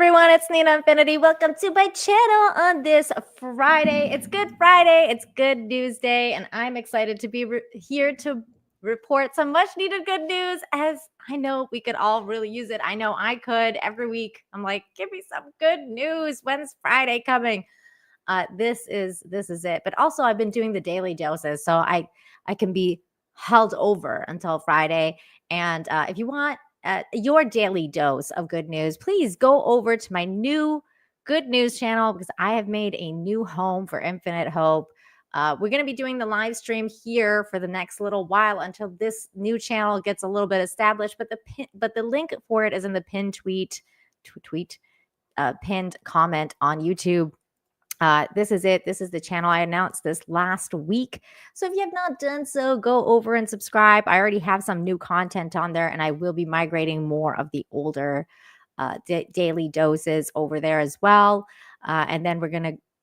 everyone, it's Nina Infinity. Welcome to my channel on this Friday. It's Good Friday, it's Good News Day, and I'm excited to be here to report some much needed good news, as I know we could all really use it. I know I could every week. I'm like, give me some good news. When's Friday coming? This is it. But also I've been doing the daily doses, so I can be held over until Friday. And if you want your daily dose of good news, please go over to my new good news channel, because I have made a new home for Infinite Hope. We're going to be doing the live stream here for the next little while until this new channel gets a little bit established. But the link for it is in the pinned pinned comment on YouTube. This is it. This is the channel. I announced this last week. So if you have not done so, go over and subscribe. I already have some new content on there, and I will be migrating more of the older daily doses over there as well. And then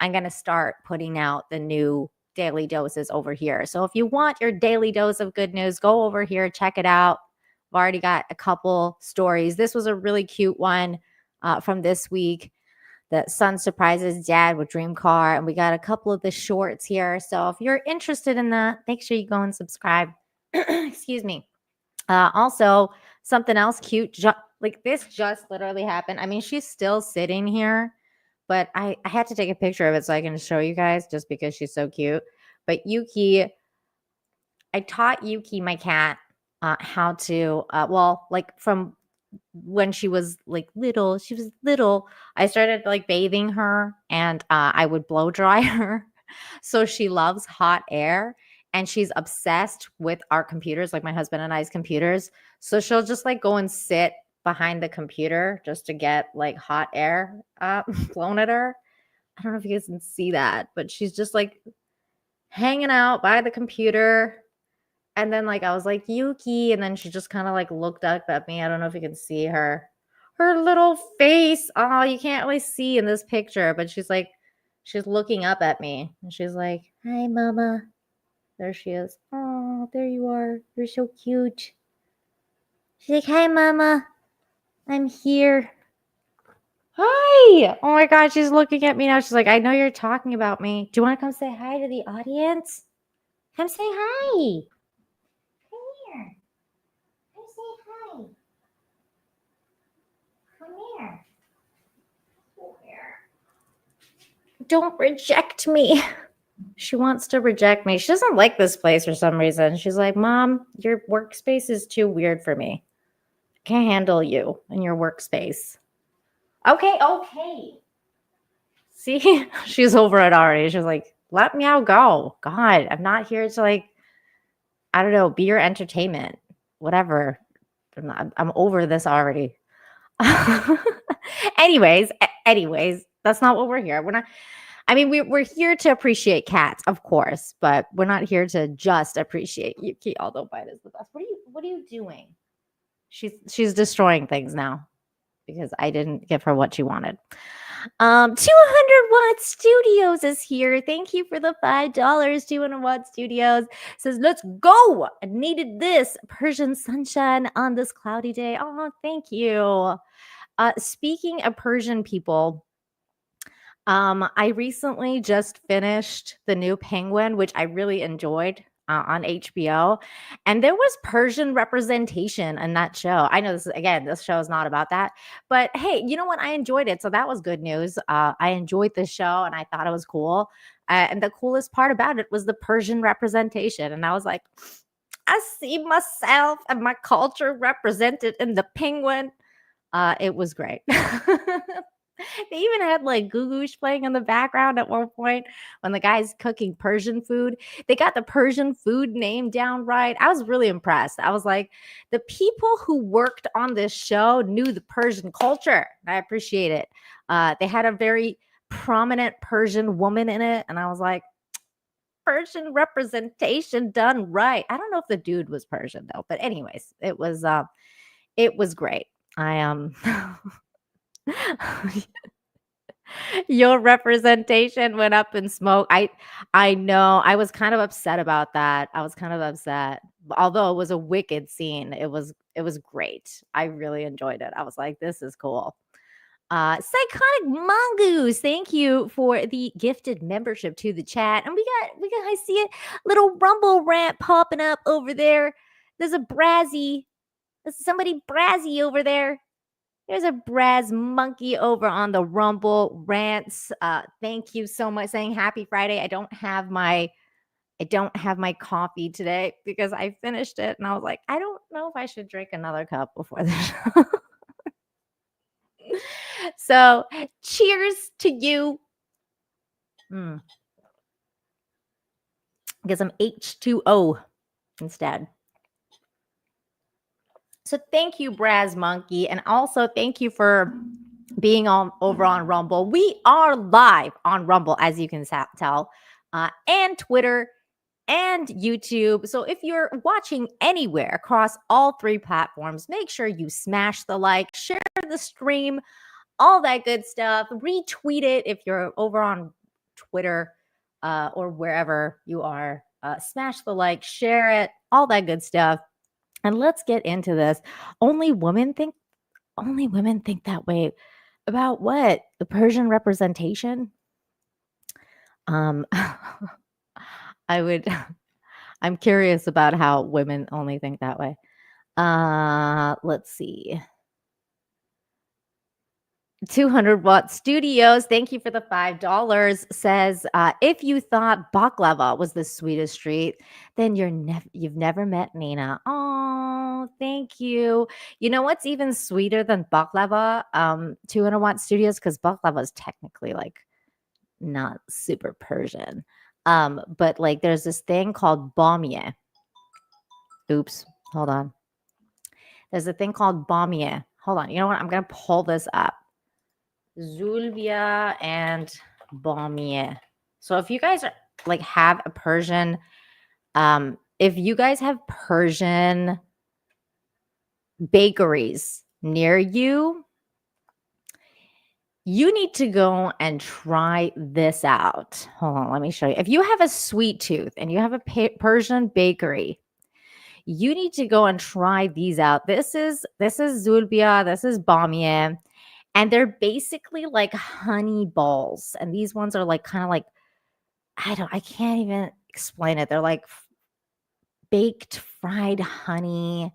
I'm going to start putting out the new daily doses over here. So if you want your daily dose of good news, go over here, check it out. I've already got a couple stories. This was a really cute one from this week. That son surprises dad with dream car, and we got a couple of the shorts here. So if you're interested in that, make sure you go and subscribe. Excuse me. Also, something else cute, like this just literally happened. I mean, she's still sitting here, but I had to take a picture of it so I can show you guys, just because she's so cute. But Yuki, I taught Yuki, my cat, how to, from when she was little, I started bathing her, and I would blow dry her. So she loves hot air, and she's obsessed with our computers, like my husband and I's computers. So she'll just go and sit behind the computer just to get hot air blown at her. I don't know if you guys can see that, but she's just hanging out by the computer. And then I was like, Yuki, and then she just kind of looked up at me. I don't know if you can see her little face. Oh, you can't really see in this picture, but she's looking up at me, and she's like, hi, mama. There she is. Oh, there you are. You're so cute. She's like, hi, mama. I'm here. Hi. Oh my God, she's looking at me now. She's like, I know you're talking about me. Do you want to come say hi to the audience? Come say hi. Here. Come say hi. Come here. Come here. Don't reject me. She wants to reject me. She doesn't like this place for some reason. She's like, Mom, your workspace is too weird for me. I can't handle you in your workspace. Okay. See, she's over it already. She's like, let Meow go. God, I'm not here to I don't know, be your entertainment. Whatever. I'm over this already. Anyways, that's not what we're here. We're here to appreciate cats, of course, but we're not here to just appreciate Yuki, although Bite is the best. What are you doing? She's destroying things now because I didn't give her what she wanted. 200 Watt Studios is here. Thank you for the $5. 200 Watt Studios says, let's go. I needed this Persian sunshine on this cloudy day. Oh, thank you. Speaking of Persian people, I recently just finished the new Penguin, which I really enjoyed on HBO. And there was Persian representation in that show. I know this show is not about that. But hey, you know what? I enjoyed it. So that was good news. I enjoyed the show, and I thought it was cool. And the coolest part about it was the Persian representation. And I was like, I see myself and my culture represented in the Penguin. It was great. They even had Gugush playing in the background at one point when the guy's cooking Persian food. They got the Persian food name down right. I was really impressed. I was like, the people who worked on this show knew the Persian culture. I appreciate it. They had a very prominent Persian woman in it, and I was like, Persian representation done right. I don't know if the dude was Persian though, but anyways, it was great. Your representation went up in smoke. I know. I was kind of upset about that. Although it was a wicked scene. It was great. I really enjoyed it. I was like, this is cool. Psychotic Mongoose, thank you for the gifted membership to the chat. And I see a little Rumble rant popping up over there. There's somebody Brazzy over there. There's a Braz monkey over on the Rumble rants. Thank you so much. Saying happy Friday. I don't have my coffee today because I finished it and I was like, I don't know if I should drink another cup before the show. So, cheers to you. Get some H2O instead. So thank you, Braz Monkey. And also thank you for being over on Rumble. We are live on Rumble, as you can tell, and Twitter and YouTube. So if you're watching anywhere across all three platforms, make sure you smash the like, share the stream, all that good stuff. Retweet it if you're over on Twitter or wherever you are. Smash the like, share it, all that good stuff. And let's get into this. Only women think that way. About what? The Persian representation? I'm curious about how women only think that way. Let's see. 200-watt Studios, thank you for the $5. Says, if you thought baklava was the sweetest treat, then you've never met Nina. Oh, thank you. You know what's even sweeter than baklava? 200-watt Studios, because baklava is technically like not super Persian. But like there's this thing called Bomia. Oops, hold on. There's a thing called Bomia. Hold on. You know what? I'm gonna pull this up. Zulvia and Bomia. So if you guys are like have a Persian, if you guys have Persian bakeries near you, you need to go and try this out. Hold on, let me show you. If you have a sweet tooth and you have a Persian bakery, you need to go and try these out. This is Zulbia, this is Bomia. And they're basically like honey balls. And these ones are like kind of like, I can't even explain it. They're like baked fried honey.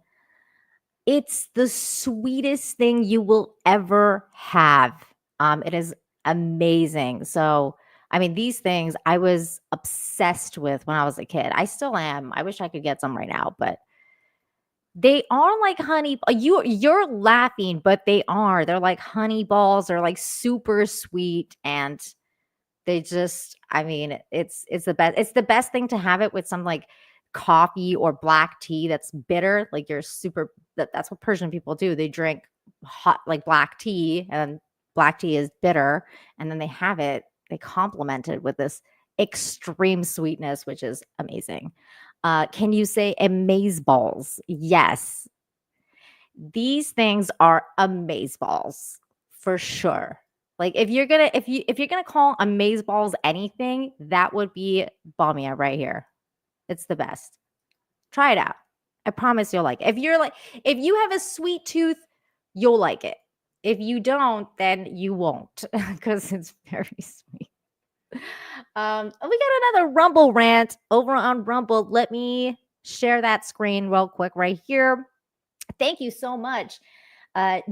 It's the sweetest thing you will ever have. It is amazing. So, I mean, these things I was obsessed with when I was a kid. I still am. I wish I could get some right now, but they are like honey. You're laughing, but they're like honey balls. They're like super sweet, and they just, I mean, it's the best. It's the best thing to have it with some like coffee or black tea that's bitter. Like that's what Persian people do. They drink hot like black tea, and black tea is bitter, and then they complement it with this extreme sweetness, which is amazing. Can you say amaze balls? Yes. These things are amaze balls for sure. Like if you're gonna call amaze balls anything, that would be Bomia right here. It's the best. Try it out. I promise you'll like it. If you have a sweet tooth, you'll like it. If you don't, then you won't because it's very sweet. We got another Rumble rant over on Rumble. Let me share that screen real quick right here. Thank you so much.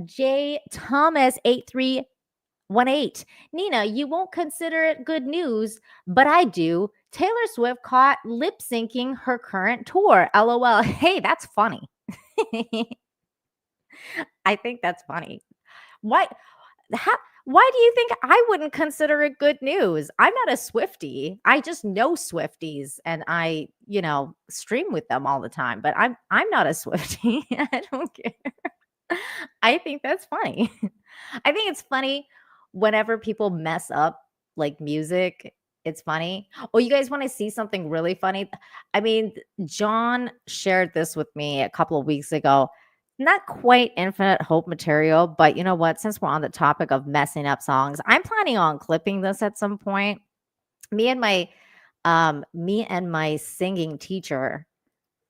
J Thomas 8318. Nina, you won't consider it good news, but I do. Taylor Swift caught lip syncing her current tour. LOL. Hey, that's funny. I think that's funny. Why do you think I wouldn't consider it good news? I'm not a Swiftie. I just know Swifties and I, stream with them all the time, but I'm not a Swiftie. I don't care. I think that's funny. I think it's funny whenever people mess up like music. It's funny. Oh, you guys want to see something really funny? I mean, John shared this with me a couple of weeks ago. Not quite Infinite Hope material, but you know what? Since we're on the topic of messing up songs, I'm planning on clipping this at some point. Me and my singing teacher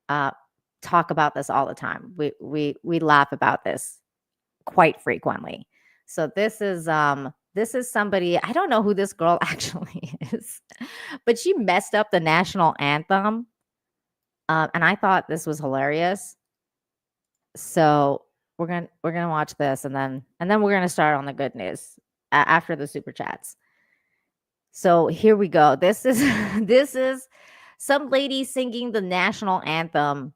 talk about this all the time. We laugh about this quite frequently. So this is somebody, I don't know who this girl actually is, but she messed up the national anthem. And I thought this was hilarious. So we're gonna watch this, and then we're gonna start on the good news after the super chats. So here we go. This is this is some lady singing the national anthem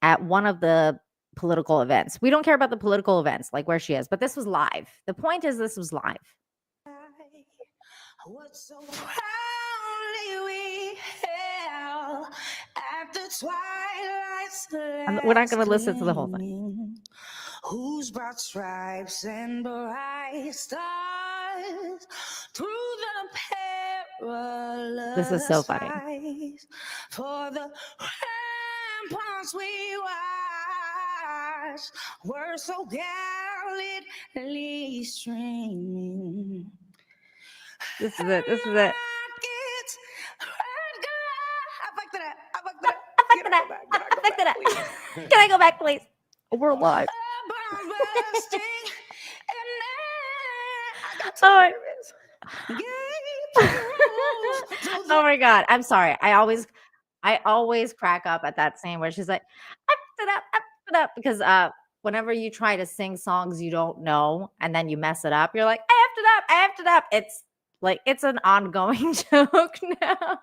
at one of the political events. We don't care about the political events, like where she is, but this was live. The point is, this was live. So proudly we hail at the twilight's We're not going to listen to the whole thing. gleaming, whose broad stripes and bright stars through the perilous This is so funny. skies, for the ramparts we watch were so gallantly streaming. This is it. This is it. Can I go back, please? We're live. Oh my God. I'm sorry. I always crack up at that scene where she's like, I put it up, because whenever you try to sing songs you don't know and then you mess it up, you're like, I effed it up. It's like, it's an ongoing joke now.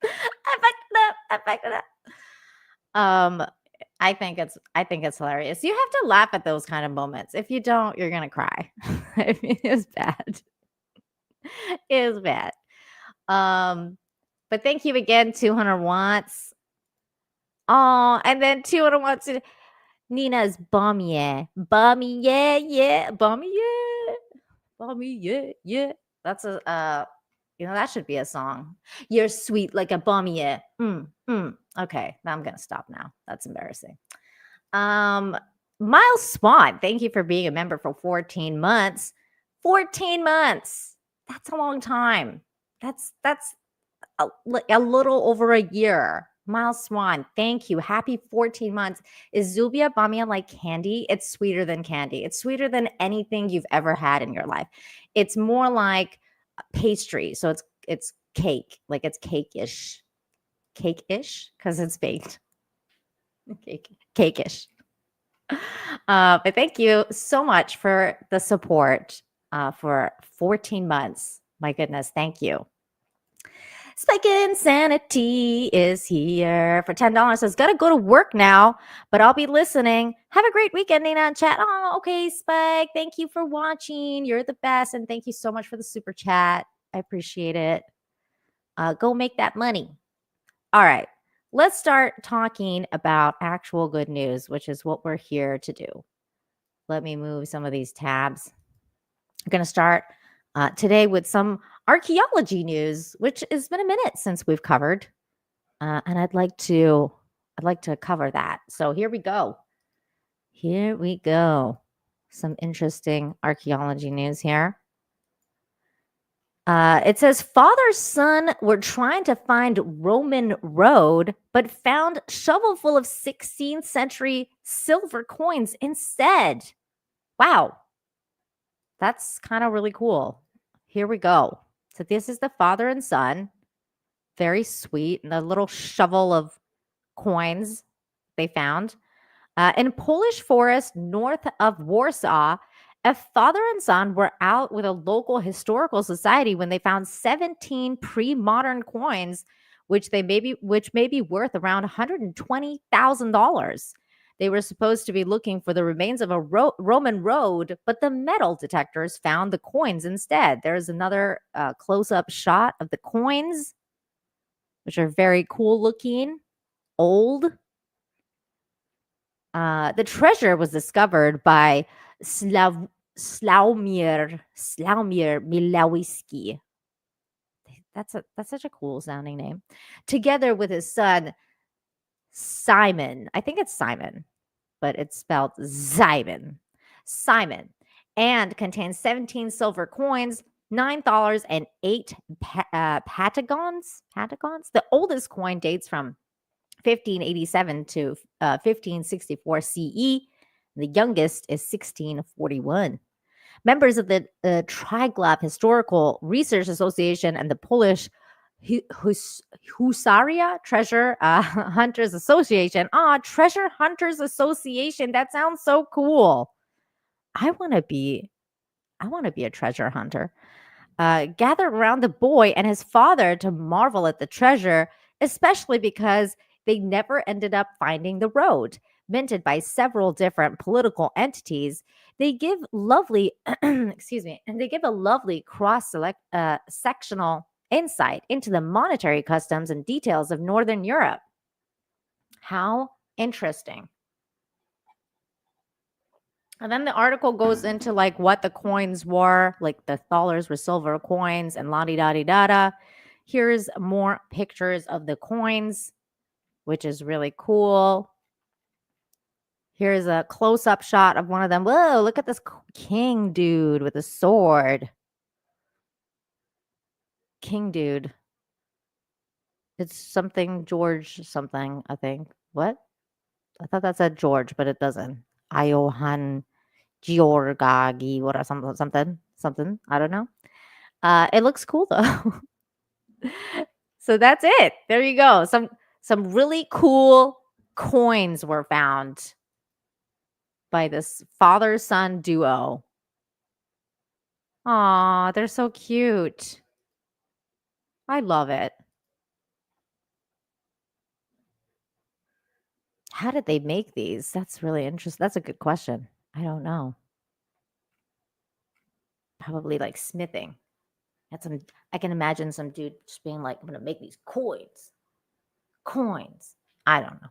I fucked it up. I think it's hilarious. You have to laugh at those kind of moments. If you don't, you're gonna cry. I mean, it's bad. It is bad. But thank you again, 200 watts. Oh, and then 200 watts. Nina's Bomia. Bomia, yeah. Bomia, yeah. That's a that should be a song. You're sweet like a Bomia. Okay, now I'm gonna stop now. That's embarrassing. Miles Swan, thank you for being a member for 14 months. 14 months. That's a long time. That's a little over a year. Miles Swan, thank you. Happy 14 months. Is Zubia Bomia like candy? It's sweeter than candy. It's sweeter than anything you've ever had in your life. It's more like pastry. So it's cake. Like it's cake-ish. Cake-ish? Because it's baked. Cake-ish. But thank you so much for the support for 14 months. My goodness, thank you. Spike Insanity is here for $10. Says, gotta go to work now, but I'll be listening. Have a great weekend, Nina, and chat. Oh, okay, Spike. Thank you for watching. You're the best. And thank you so much for the super chat. I appreciate it. Go make that money. All right. Let's start talking about actual good news, which is what we're here to do. Let me move some of these tabs. I'm going to start today with some archaeology news, which has been a minute since we've covered, and I'd like to cover that. So here we go. Some interesting archaeology news here. It says father, son were trying to find Roman road, but found shovel full of 16th century silver coins instead. Wow. That's kind of really cool. Here we go. So this is the father and son. Very sweet. And a little shovel of coins they found. In Polish forest north of Warsaw, a father and son were out with a local historical society when they found 17 pre-modern coins, which may be worth around $120,000. They were supposed to be looking for the remains of a Roman road, but the metal detectors found the coins instead. There's another close-up shot of the coins, which are very cool looking, old. The treasure was discovered by Sławomir Milawiski. That's such a cool sounding name. Together with his son Simon. I think it's Simon, but it's spelled Simon. And contains 17 silver coins, $9 and 8 patagons. The oldest coin dates from 1587 to 1564 CE. The youngest is 1641. Members of the Triglav Historical Research Association and the Polish Husaria Treasure Hunters Association. Treasure Hunters Association. That sounds so cool. I want to be a treasure hunter. Gathered around the boy and his father to marvel at the treasure, especially because they never ended up finding the road. Minted by several different political entities, they give lovely, excuse me, and they give a lovely sectional insight into the monetary customs and details of Northern Europe. How interesting. And then the article goes into like what the coins were, like the dollars were silver coins and la-di-da-di-da-da. Here's more pictures of the coins, which is really cool. Here's a close-up shot of one of them. Whoa, look at this king dude with a sword. King dude. It's something George something, I think. What? I thought that said George, but it doesn't. Iohan Georgagi, what or something. I don't know. It looks cool though. So that's it. There you go. Some really cool coins were found by this father-son duo. Aw, they're so cute. I love it. How did they make these? That's really interesting. That's a good question. I don't know. Probably like smithing. I can imagine some dude just being like, I'm gonna make these coins. I don't know.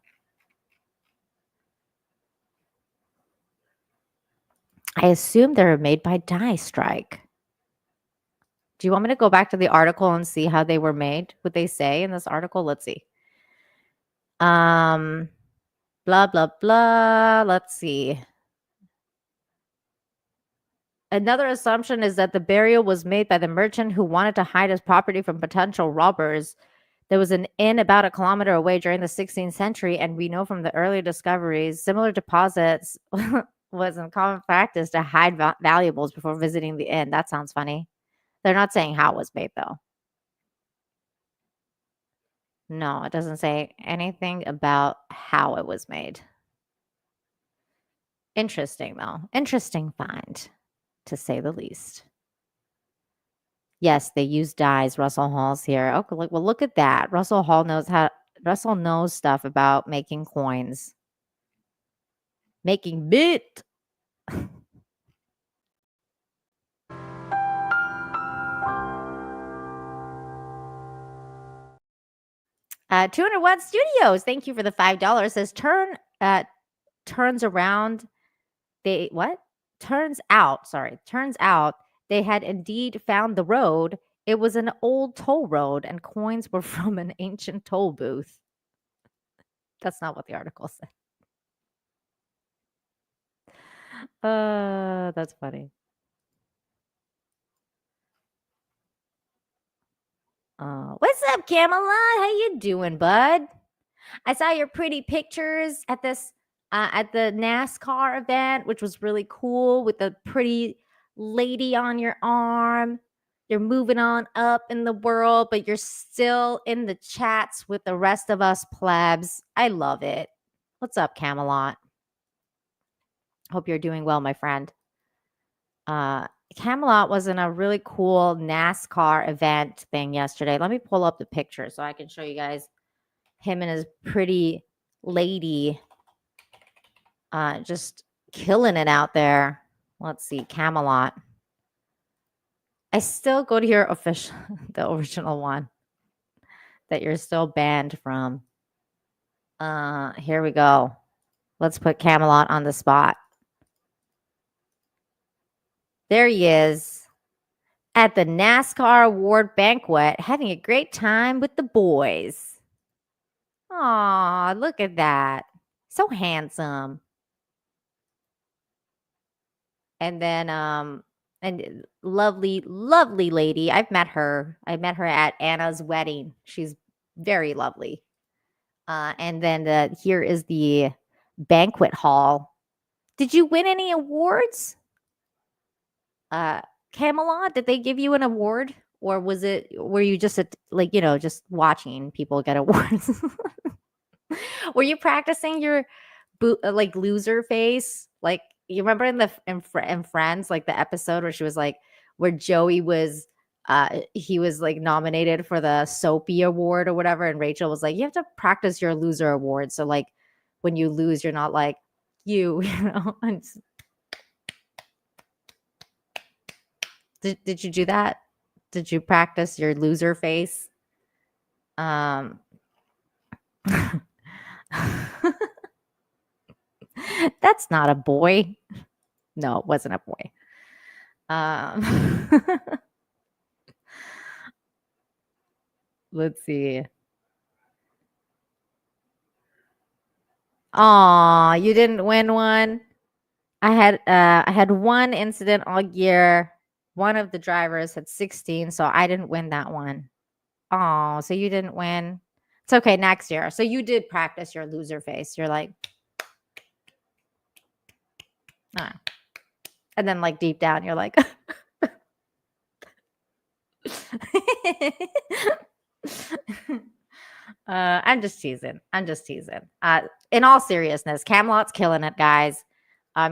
I assume they're made by Die Strike. Do you want me to go back to the article and see how they were made? What they say in this article? Let's see. Blah, blah, blah. Let's see. Another assumption is that the burial was made by the merchant who wanted to hide his property from potential robbers. There was an inn about 1 kilometer away during the 16th century, and we know from the earlier discoveries, similar deposits was in common practice to hide valuables before visiting the inn. That sounds funny. They're not saying how it was made, though. No, it doesn't say anything about how it was made. Interesting, though. Interesting find, to say the least. Yes, they use dyes. Russell Hall's here. Okay, well, look at that. Russell knows stuff about making coins. Making bit. 201 Studios. Thank you for the $5. Says turns out they had indeed found the road. It was an old toll road and coins were from an ancient toll booth. That's not what the article said. That's funny. What's up, Camelot? How you doing, bud? I saw your pretty pictures at this at the NASCAR event, which was really cool with the pretty lady on your arm. You're moving on up in the world, but you're still in the chats with the rest of us plebs. I love it. What's up, Camelot? Hope you're doing well, my friend. Camelot was in a really cool NASCAR event thing yesterday. Let me pull up the picture so I can show you guys him and his pretty lady just killing it out there. Let's see, Camelot. I still go to your the original one that you're still banned from. Here we go. Let's put Camelot on the spot. There he is at the NASCAR award banquet, having a great time with the boys. Aw, look at that. So handsome. And then, and lovely, lovely lady. I've met her. I met her at Anna's wedding. She's very lovely. And then here is the banquet hall. Did you win any awards? Camelot, did they give you an award, or were you just just watching people get awards? Were you practicing your like loser face? Like, you remember in Friends, like the episode where she was like, where Joey was he was like nominated for the Soapy Award or whatever, and Rachel was like, you have to practice your loser award, so like when you lose, you're not like you, you know. Did you do that? Did you practice your loser face? That's not a boy. No, it wasn't a boy. Let's see. Aw, you didn't win one. I had one incident all year. One of the drivers had 16, so I didn't win that one. Oh, so you didn't win. It's okay, next year. So you did practice your loser face. You're like, ah. And then like deep down, you're like, I'm just teasing. In all seriousness, Camelot's killing it, guys.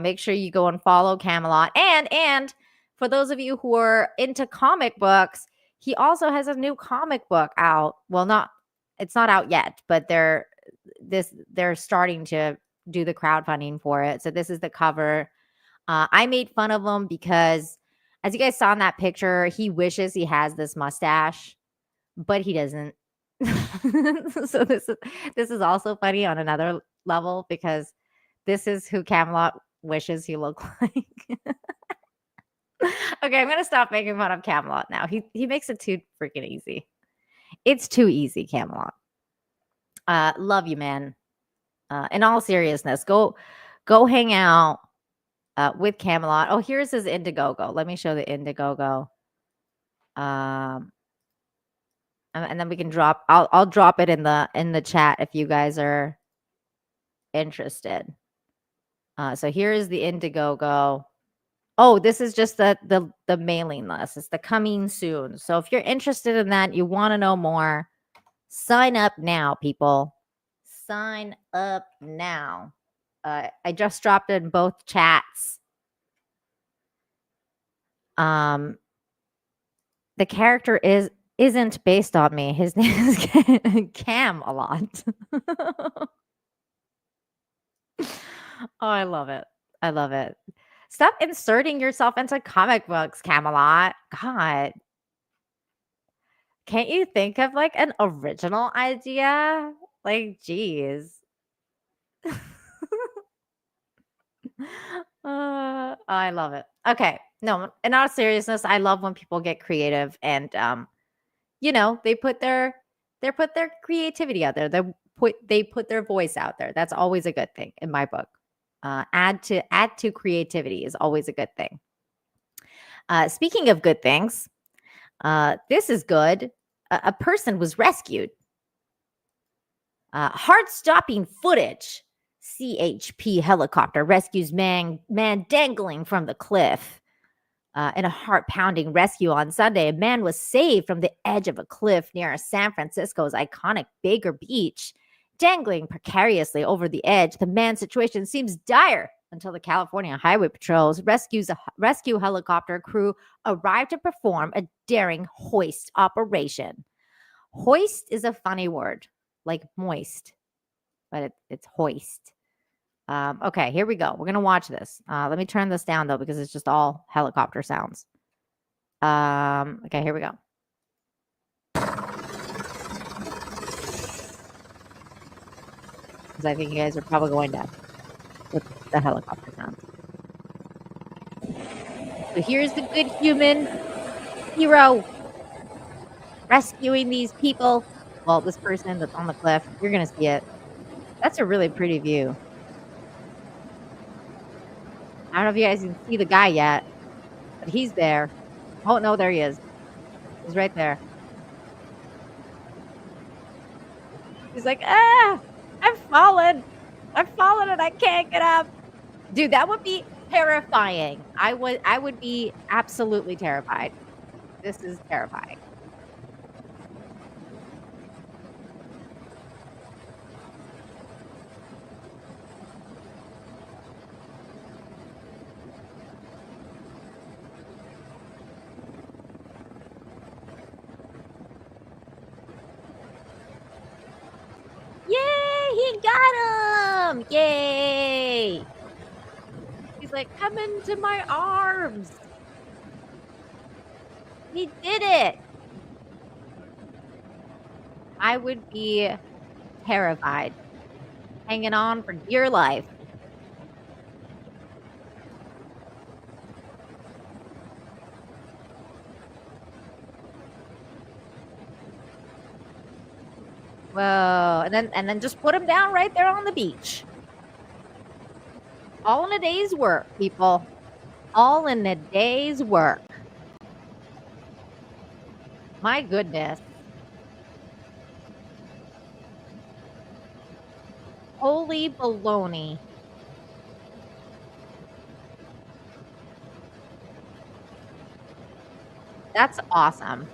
Make sure you go and follow Camelot. And for those of you who are into comic books, he also has a new comic book out. Well, it's not out yet, but they're starting to do the crowdfunding for it. So this is the cover. I made fun of him because, as you guys saw in that picture, he wishes he has this mustache, but he doesn't. So this is also funny on another level, because this is who Camelot wishes he looked like. Okay, I'm gonna stop making fun of Camelot now. He makes it too freaking easy. It's too easy, Camelot. Love you, man. In all seriousness, go hang out with Camelot. Oh, here's his Indiegogo. Let me show the Indiegogo. And then we can drop. I'll drop it in the chat if you guys are interested. So here is the Indiegogo. Oh, this is just the mailing list. It's the coming soon. So if you're interested in that, you want to know more, sign up now, people. Sign up now. I just dropped it in both chats. The character isn't based on me. His name is Camelot. Oh, I love it. I love it. Stop inserting yourself into comic books, Camelot. God. Can't you think of like an original idea? Like, geez. I love it. Okay. No, in all seriousness, I love when people get creative and they put their creativity out there. They put their voice out there. That's always a good thing in my book. Add to creativity is always a good thing. Speaking of good things, this is good. A person was rescued. Heart-stopping footage. CHP helicopter rescues man dangling from the cliff. In a heart-pounding rescue on Sunday, a man was saved from the edge of a cliff near San Francisco's iconic Baker Beach. Dangling precariously over the edge, the man's situation seems dire until the California Highway Patrol's rescue helicopter crew arrived to perform a daring hoist operation. Hoist is a funny word, like moist, but it's hoist. Okay, here we go. We're going to watch this. Let me turn this down, though, because it's just all helicopter sounds. Okay, here we go. Because I think you guys are probably going to with the helicopter sounds. So here's the good human hero rescuing these people. Well, this person that's on the cliff, you're going to see it. That's a really pretty view. I don't know if you guys can see the guy yet, but he's there. Oh, no, there he is. He's right there. He's like, I've fallen and I can't get up. Dude, that would be Terrifying. I would be absolutely terrified. This is terrifying. Yay! He got him! Yay! He's like, come into my arms. He did it. I would be terrified, hanging on for dear life. Whoa. And then just put him down right there on the beach. All in a day's work, people. All in a day's work. My goodness. Holy baloney. That's awesome.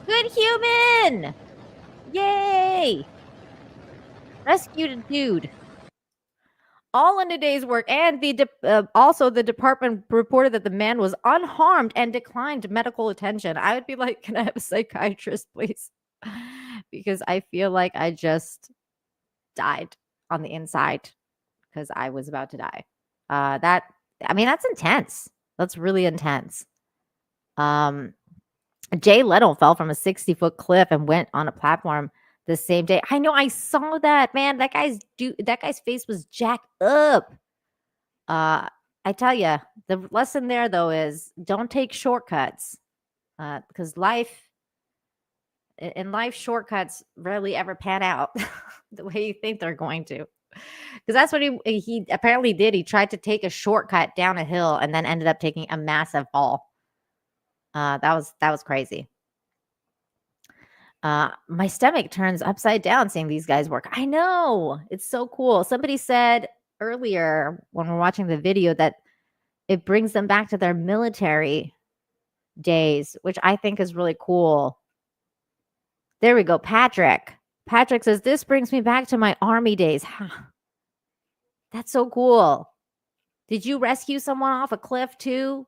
Good human. Yay. Rescued a dude. All in a day's work. And also the department reported that the man was unharmed and declined medical attention. I would be like, can I have a psychiatrist, please? Because I feel like I just died on the inside because I was about to die. That's intense. That's really intense. Jay Leno fell from a 60-foot cliff and went on a platform the same day. I know, I saw that, man. That guy's face was jacked up. I tell you, the lesson there though is don't take shortcuts, because in life, shortcuts rarely ever pan out the way you think they're going to. Because that's what he apparently did. He tried to take a shortcut down a hill and then ended up taking a massive fall. That was crazy. My stomach turns upside down seeing these guys work. I know, it's so cool. Somebody said earlier when we're watching the video that it brings them back to their military days, which I think is really cool. There we go. Patrick says, this brings me back to my army days. That's so cool. Did you rescue someone off a cliff too?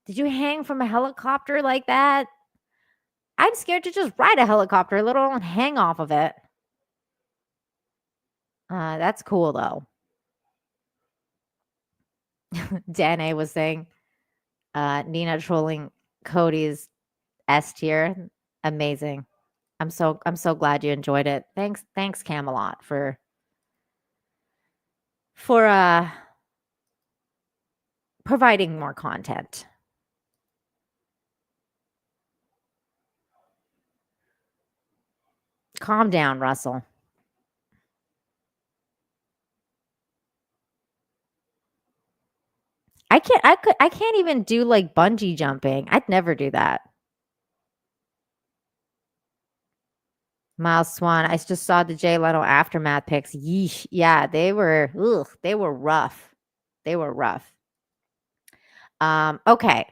Did you hang from a helicopter like that? I'm scared to just ride a helicopter, let alone hang off of it. That's cool though. Danae was saying, Nina trolling Cody's S tier. Amazing. I'm so glad you enjoyed it. Thanks Camelot for providing more content. Calm down, Russell. I can't even do like bungee jumping. I'd never do that. Miles Swan, I just saw the Jay Leno aftermath pics. Yeesh. Yeah, they were rough. They were rough. Okay.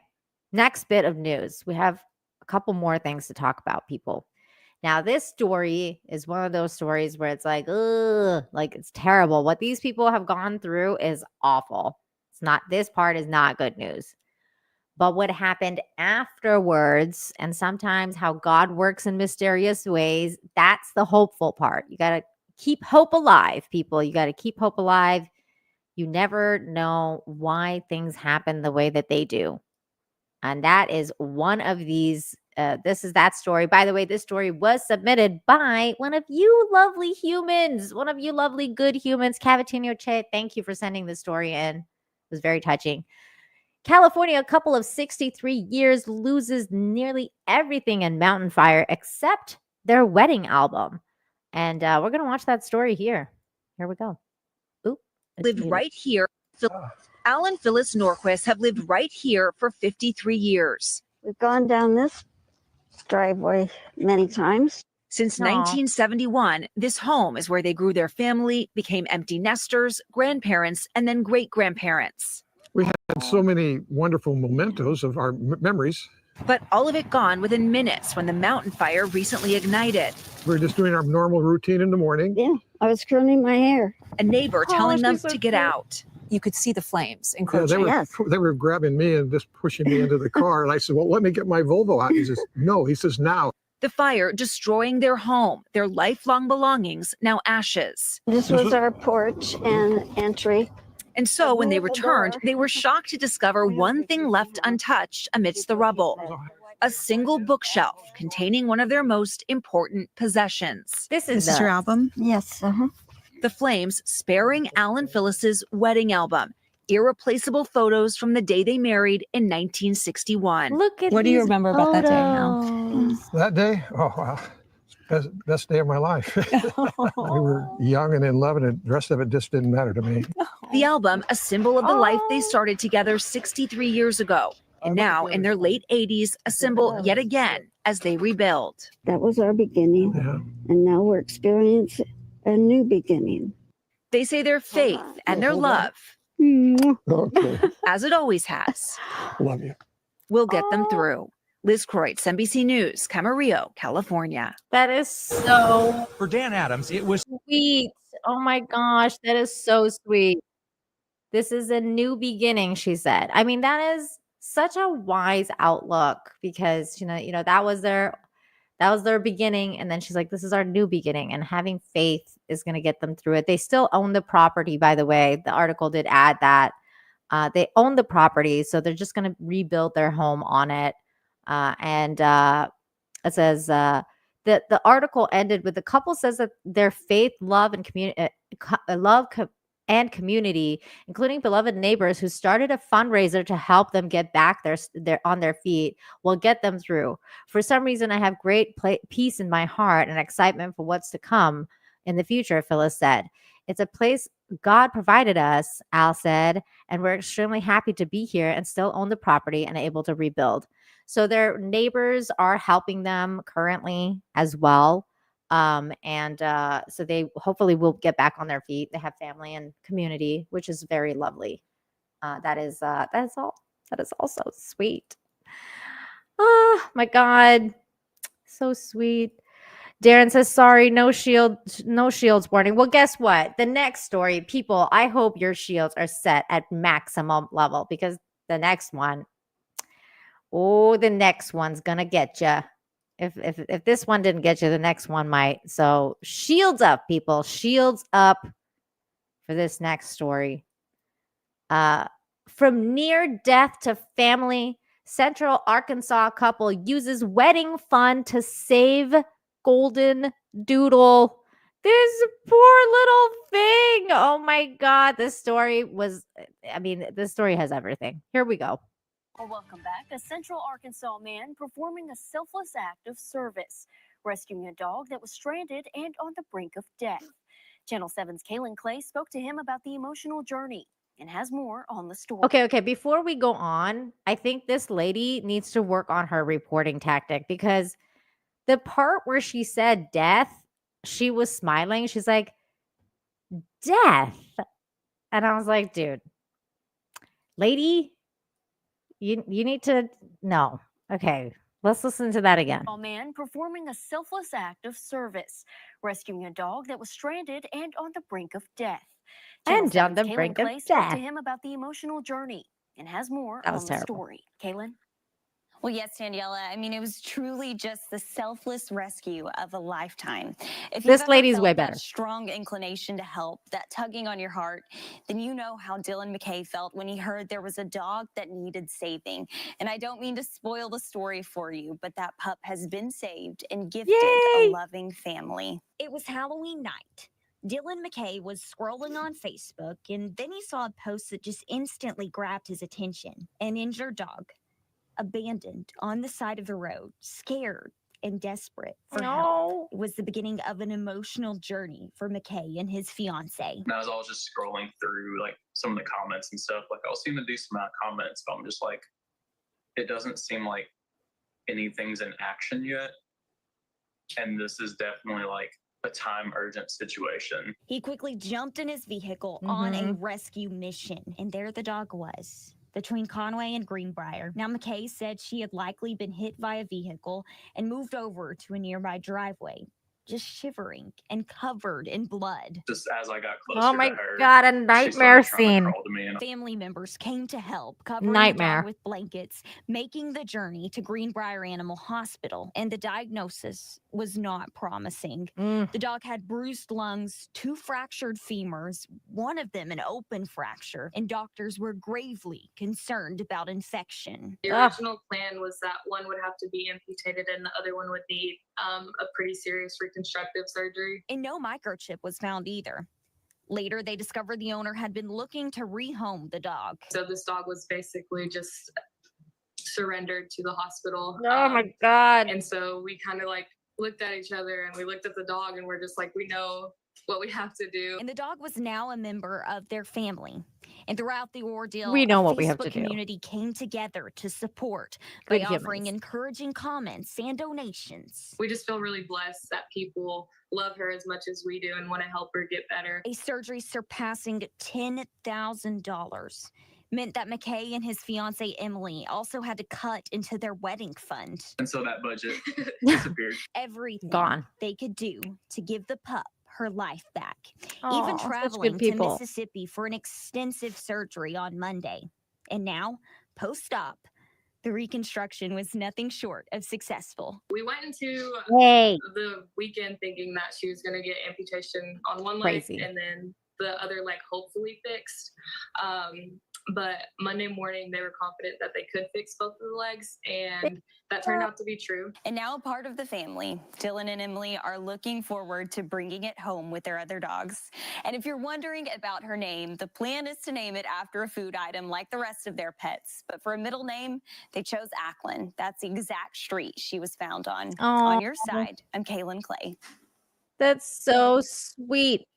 Next bit of news. We have a couple more things to talk about, people. Now, this story is one of those stories where it's like, ugh, like it's terrible. What these people have gone through is awful. This part is not good news. But what happened afterwards, and sometimes how God works in mysterious ways, that's the hopeful part. You got to keep hope alive, people. You got to keep hope alive. You never know why things happen the way that they do. And that is one of these. This is that story. By the way, this story was submitted by one of you lovely humans, one of you lovely good humans, Cavatinho Che. Thank you for sending this story in. It was very touching. California, a couple of 63 years loses nearly everything in mountain fire except their wedding album. And we're going to watch that story here. Here we go. Oop, lived right here. Al and Phyllis Norquist have lived right here for 53 years. We've gone down this driveway many times. Since Aw. 1971, this home is where they grew their family, became empty nesters, grandparents, and then great-grandparents. We had so many wonderful mementos of our memories. But all of it gone within minutes when the mountain fire recently ignited. We were just doing our normal routine in the morning. Yeah, I was curling my hair. A neighbor telling them she's so to get cute. out. You could see the flames Yeah, encroaching. they were grabbing me and just pushing me into the car. And I said, well, let me get my Volvo out. He says, no. He says, now. The fire destroying their home, their lifelong belongings, now ashes. This was our porch and entry. And so when they returned, they were shocked to discover one thing left untouched amidst the rubble. A single bookshelf containing one of their most important possessions. This is This is your album? Yes. The flames sparing Alan Phyllis's wedding album. Irreplaceable photos from the day they married in 1961. Look at What do you these remember about that day, Al? photos. That day, oh, wow. Best day of my life. We were young and in love, and the rest of it just didn't matter to me. The album, a symbol of the life they started together 63 years ago. And now, in their late 80s, a symbol yet again as they rebuild. That was our beginning. Yeah. And now we're experiencing a new beginning. They say their faith and their love, Okay. as it always has, Love you. will get them through. Liz Kreutz, NBC News, Camarillo, California. That is so For Dan Adams, it was sweet. Oh my gosh, that is so sweet. This is a new beginning, she said. I mean, that is such a wise outlook because that was their beginning, and then she's like, this is our new beginning, and having faith is going to get them through it. They still own the property, by the way. The article did add that they own the property, so they're just going to rebuild their home on it. And it says that the article ended with the couple says that their faith, love, and community, including beloved neighbors who started a fundraiser to help them get back their on their feet, will get them through. For some reason, I have great peace in my heart and excitement for what's to come in the future, Phyllis said. It's a place God provided us, Al said, and we're extremely happy to be here and still own the property and able to rebuild. So their neighbors are helping them currently as well. So they hopefully will get back on their feet. They have family and community, which is very lovely. That is also sweet. Oh my God. So sweet. Darren says, sorry, no shields warning. Well, guess what? The next story, people, I hope your shields are set at maximum level because the next one's gonna get you. If this one didn't get you, the next one might. So shields up, people. Shields up for this next story. From near death to family, Central Arkansas couple uses wedding fund to save golden doodle. This poor little thing. Oh my God. This story has everything. Here we go. Well, welcome back. A Central Arkansas man performing a selfless act of service, rescuing a dog that was stranded and on the brink of death. Channel 7's Kaylin Clay spoke to him about the emotional journey and has more on the story. Okay. Before we go on, I think this lady needs to work on her reporting tactic because the part where she said death, she was smiling. She's like, death. And I was like, dude, lady, you need to no. Okay, let's listen to that again. A man performing a selfless act of service, rescuing a dog that was stranded and on the brink of death. And on the Kaylin brink of Clay spoke death. to him about the emotional journey and has more That on was the terrible. story. Kaylin? Well, yes, Daniela. I mean, it was truly just the selfless rescue of a lifetime. If This you've ever lady's felt way that better. strong inclination to help, that tugging on your heart, then you know how Dylan McKay felt when he heard there was a dog that needed saving. And I don't mean to spoil the story for you, but that pup has been saved and gifted Yay! a loving family. It was Halloween night. Dylan McKay was scrolling on Facebook, and then he saw a post that just instantly grabbed his attention. An injured dog, abandoned on the side of the road, scared and desperate for help. It was the beginning of an emotional journey for McKay and his fiancee. And as I was just scrolling through like some of the comments and stuff, like I was seeing a decent amount of comments, but I'm just like, it doesn't seem like anything's in action yet. and this is definitely like a time urgent situation. He quickly jumped in his vehicle on a rescue mission, and there the dog was, between Conway and Greenbrier. Now, McKay said she had likely been hit by a vehicle and moved over to a nearby driveway, just shivering and covered in blood. Just as I got closer Oh my to her, God, a she nightmare started trying to scene. crawl to me, and Family members came to help, covering Nightmare. the dog with blankets, making the journey to Greenbrier Animal Hospital. And the diagnosis was not promising. The dog had bruised lungs, 2 fractured femurs, one of them an open fracture, and doctors were gravely concerned about infection. The original plan was that one would have to be amputated and the other one would need a pretty serious reconstructive surgery. And no microchip was found either. Later, they discovered the owner had been looking to rehome the dog. So this dog was basically just surrendered to the hospital. Oh my God. And so we kind of like looked at each other and we looked at the dog and we're just like, we know what we have to do. And the dog was now a member of their family. And throughout the ordeal, We know a what we have Facebook to do. community came together to support Good by offering humans. encouraging comments and donations. We just feel really blessed that people love her as much as we do and want to help her get better. A surgery surpassing $10,000 meant that McKay and his fiancée Emily also had to cut into their wedding fund. And so that budget disappeared. Everything Gone. they could do to give the pup her life back. Aw, Even such traveling good to people. Mississippi for an extensive surgery on Monday. And now, post-op, the reconstruction was nothing short of successful. We went into Hey. the weekend thinking that she was going to get amputation on one Crazy. leg and then the other leg hopefully fixed. But Monday morning, they were confident that they could fix both of the legs, and that turned out to be true. And now a part of the family, Dylan and Emily are looking forward to bringing it home with their other dogs. And if you're wondering about her name, the plan is to name it after a food item like the rest of their pets. But for a middle name, they chose Ackland. That's the exact street she was found on. On your Aw. side, I'm Kaylin Clay. That's so sweet.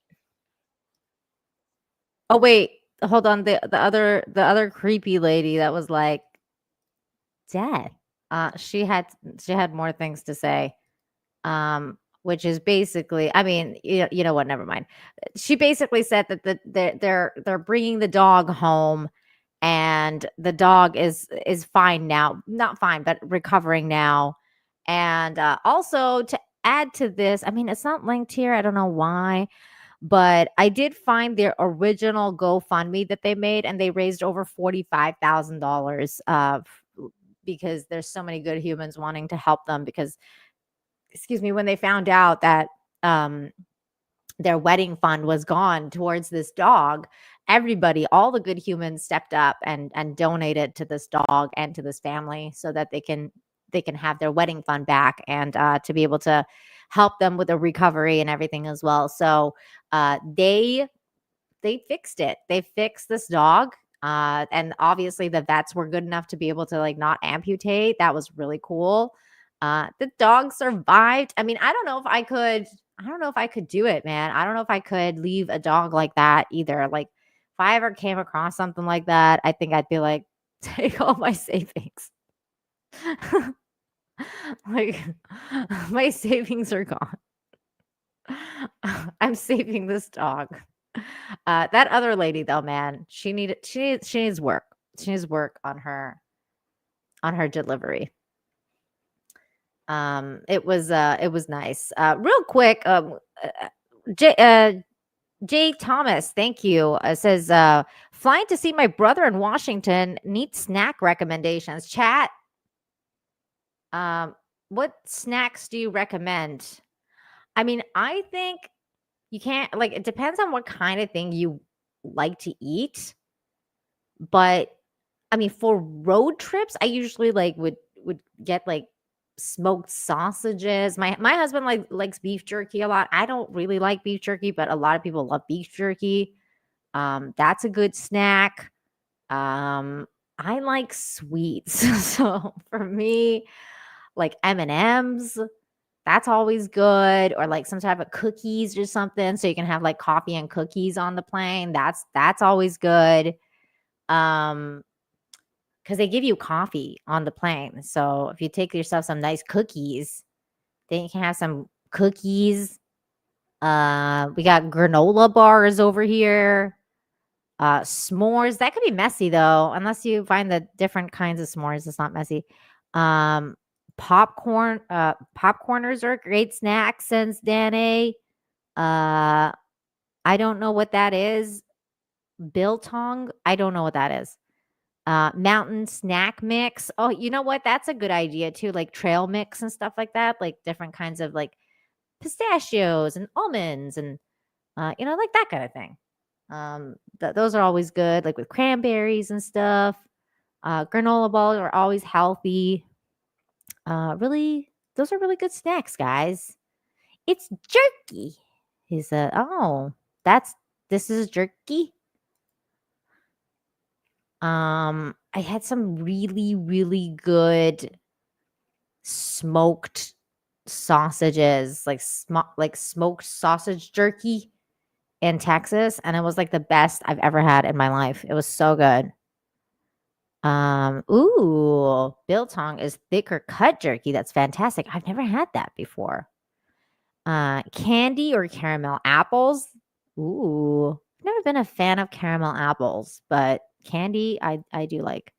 Oh wait, hold on. The other creepy lady that was like dead. She had more things to say. Which is basically, I mean, you know what? Never mind. She basically said that they're bringing the dog home, and the dog is fine now, not fine, but recovering now. And also to add to this, I mean, it's not linked here. I don't know why. But I did find their original GoFundMe that they made, and they raised over $45,000 because there's so many good humans wanting to help them. Because, excuse me, when they found out that their wedding fund was gone towards this dog, everybody, all the good humans stepped up and donated to this dog and to this family so that they can have their wedding fund back and to be able to help them with the recovery and everything as well. So they fixed it. They fixed this dog. And obviously the vets were good enough to be able to like not amputate. That was really cool. The dog survived. I mean, I don't know if I could do it, man. I don't know if I could leave a dog like that either. Like if I ever came across something like that, I think I'd be like, take all my savings. Like my savings are gone. I'm saving this dog. That other lady though, man, she needs work. She needs work on her delivery. It was nice. Real quick, Jay Thomas, thank you. Says flying to see my brother in Washington. Neat snack recommendations. Chat. What snacks do you recommend? I mean, I think you can't, like, it depends on what kind of thing you like to eat. But I mean, for road trips, I usually like would get like smoked sausages. My husband likes beef jerky a lot. I don't really like beef jerky, but a lot of people love beef jerky. That's a good snack. I like sweets. So for me, like M&Ms, that's always good, or like some type of cookies or something, so you can have like coffee and cookies on the plane. That's always good. Because they give you coffee on the plane, so if you take yourself some nice cookies, Then you can have some cookies. We got granola bars over here. S'mores. That could be messy though, unless you find the different kinds of s'mores. It's not messy. Popcorn. Popcorners are a great snack, since Danny. I don't know what that is. Biltong. I don't know what that is. Mountain snack mix. Oh, you know what? That's a good idea too. Like trail mix and stuff like that. Like different kinds of like pistachios and almonds and like that kind of thing. Those are always good, like with cranberries and stuff. Granola balls are always healthy. Really, those are really good snacks, guys. It's jerky. He said, "Oh, this is jerky." I had some really, really good smoked sausages, like smoked sausage jerky in Texas, and it was like the best I've ever had in my life. It was so good. Ooh, biltong is thicker cut jerky. That's fantastic. I've never had that before. Candy or caramel apples. Ooh, I've never been a fan of caramel apples, but candy I do like.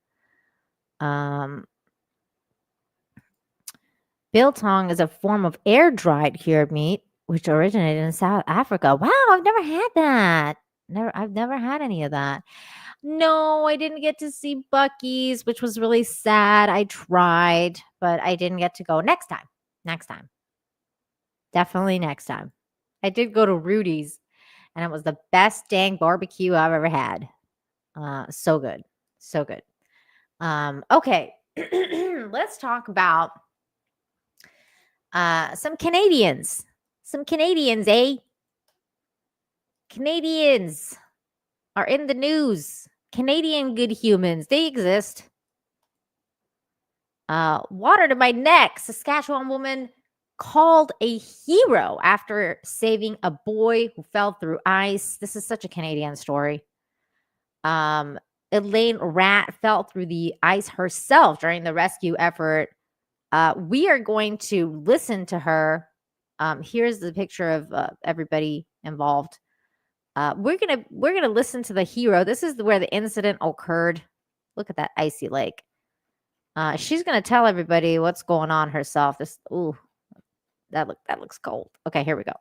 Biltong is a form of air-dried cured meat, which originated in South Africa. Wow, I've never had that. I've never had any of that. No, I didn't get to see Buc-ee's, which was really sad. I tried, but I didn't get to go. Next time. Next time. Definitely next time. I did go to Rudy's, and it was the best dang barbecue I've ever had. So good. So good. Okay. Let's talk about some Canadians. Some Canadians, eh? Canadians are in the news. Canadian good humans. They exist. Water to my neck. Saskatchewan woman called a hero after saving a boy who fell through ice. This is such a Canadian story. Elaine Rant fell through the ice herself during the rescue effort. We are going to listen to her. Here's the picture of everybody involved. We're gonna listen to the hero. This is where the incident occurred. Look at that icy lake. She's gonna tell everybody what's going on herself. That looks cold. Okay, here we go.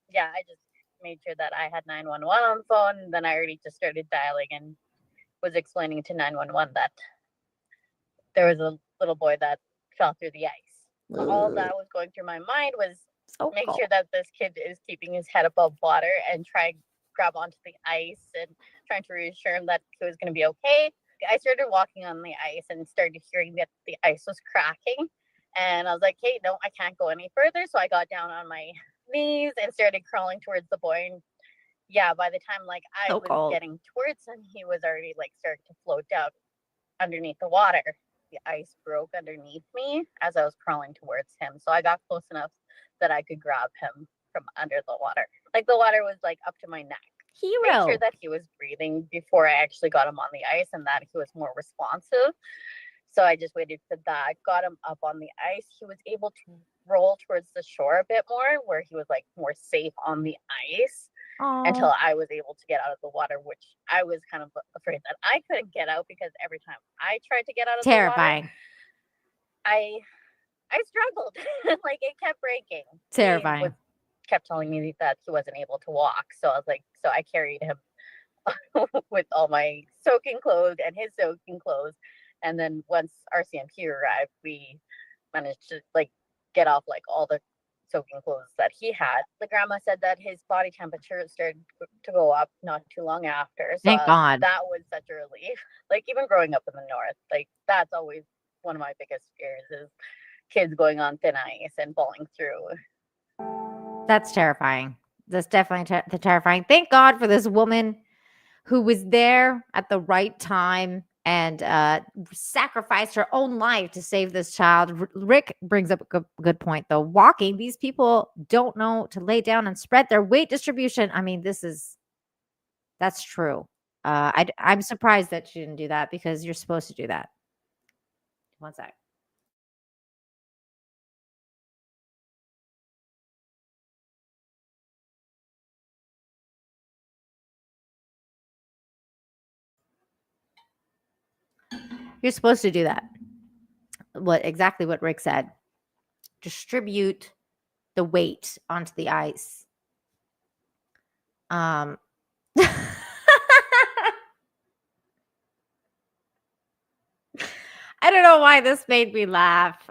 Yeah, I just made sure that I had 911 on the phone. And then I already just started dialing and was explaining to 911 that there was a little boy that fell through the ice. All that was going through my mind was make sure that this kid is keeping his head above water and try to grab onto the ice and trying to reassure him that he was going to be okay. I started walking on the ice and started hearing that the ice was cracking. And I was like, hey, no, I can't go any further. So I got down on my knees and started crawling towards the boy. And yeah, by the time I was getting towards him, he was already starting to float down underneath the water. The ice broke underneath me as I was crawling towards him. So I got close enough that I could grab him from under the water. The water was up to my neck. Hero. Made sure that he was breathing before I actually got him on the ice and that he was more responsive. So I just waited for that, got him up on the ice. He was able to roll towards the shore a bit more, where he was more safe on the ice. Aww. Until I was able to get out of the water, which I was kind of afraid that I couldn't get out, because every time I tried to get out of the water, I struggled. It kept breaking. Terrifying. He kept telling me that he wasn't able to walk. So I was so I carried him with all my soaking clothes and his soaking clothes. And then once RCMP arrived, we managed to get off all the soaking clothes that he had. The grandma said that his body temperature started to go up not too long after. So Thank God. That was such a relief. Even growing up in the north, that's always one of my biggest fears is kids going on thin ice and falling through. That's terrifying. That's definitely terrifying. Thank God for this woman who was there at the right time and sacrificed her own life to save this child. Rick brings up a good point, though. Walking, these people don't know to lay down and spread their weight distribution. I mean, that's true. I'm surprised that she didn't do that, because you're supposed to do that. One sec. You're supposed to do that. Exactly what Rick said. Distribute the weight onto the ice. I don't know why this made me laugh.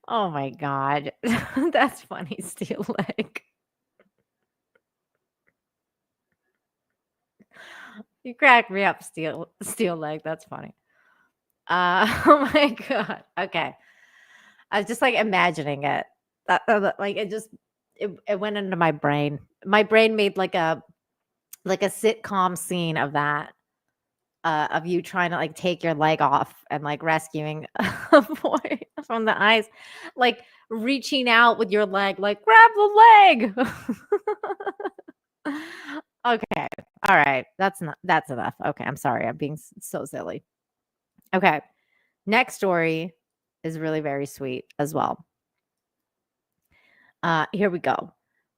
Oh my God. That's funny, Steel Leg. You cracked me up, Steel Leg. That's funny. Oh my God. Okay. I was just like imagining it. Like it went into my brain. My brain made like a sitcom scene of that. Of you trying to like take your leg off and like rescuing a boy from the ice, like reaching out with your leg, like grab the leg. Okay. All right. That's enough. Okay. I'm sorry. I'm being so silly. Okay. Next story is really very sweet as well. Here we go.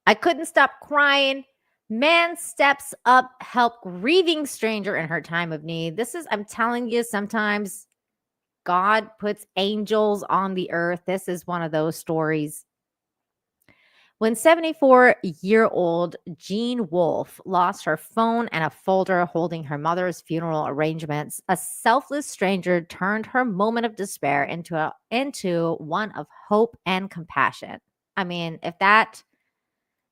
I couldn't stop crying. Man steps up, help grieving stranger in her time of need. I'm telling you, sometimes God puts angels on the earth. This is one of those stories. When 74-year-old Jean Wolfe lost her phone and a folder holding her mother's funeral arrangements, a selfless stranger turned her moment of despair into one of hope and compassion. I mean, if that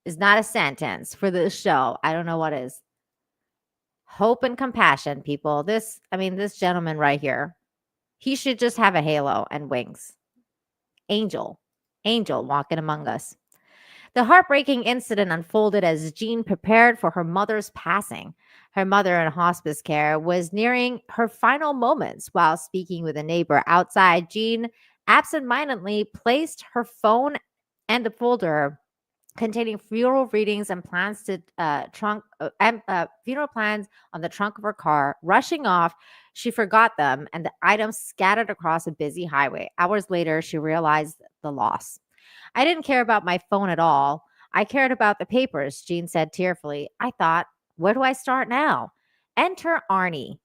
is not a sentence for this show, I don't know what is. Hope and compassion, people. This gentleman right here, he should just have a halo and wings. Angel walking among us. The heartbreaking incident unfolded as Jean prepared for her mother's passing. Her mother in hospice care was nearing her final moments. While speaking with a neighbor outside, Jean absentmindedly placed her phone and the folder containing funeral readings and plans to funeral plans on the trunk of her car. Rushing off, she forgot them, and the items scattered across a busy highway. Hours later, she realized the loss. I didn't care about my phone at all. I cared about the papers, Jean said tearfully. I thought, where do I start now? Enter Arnie.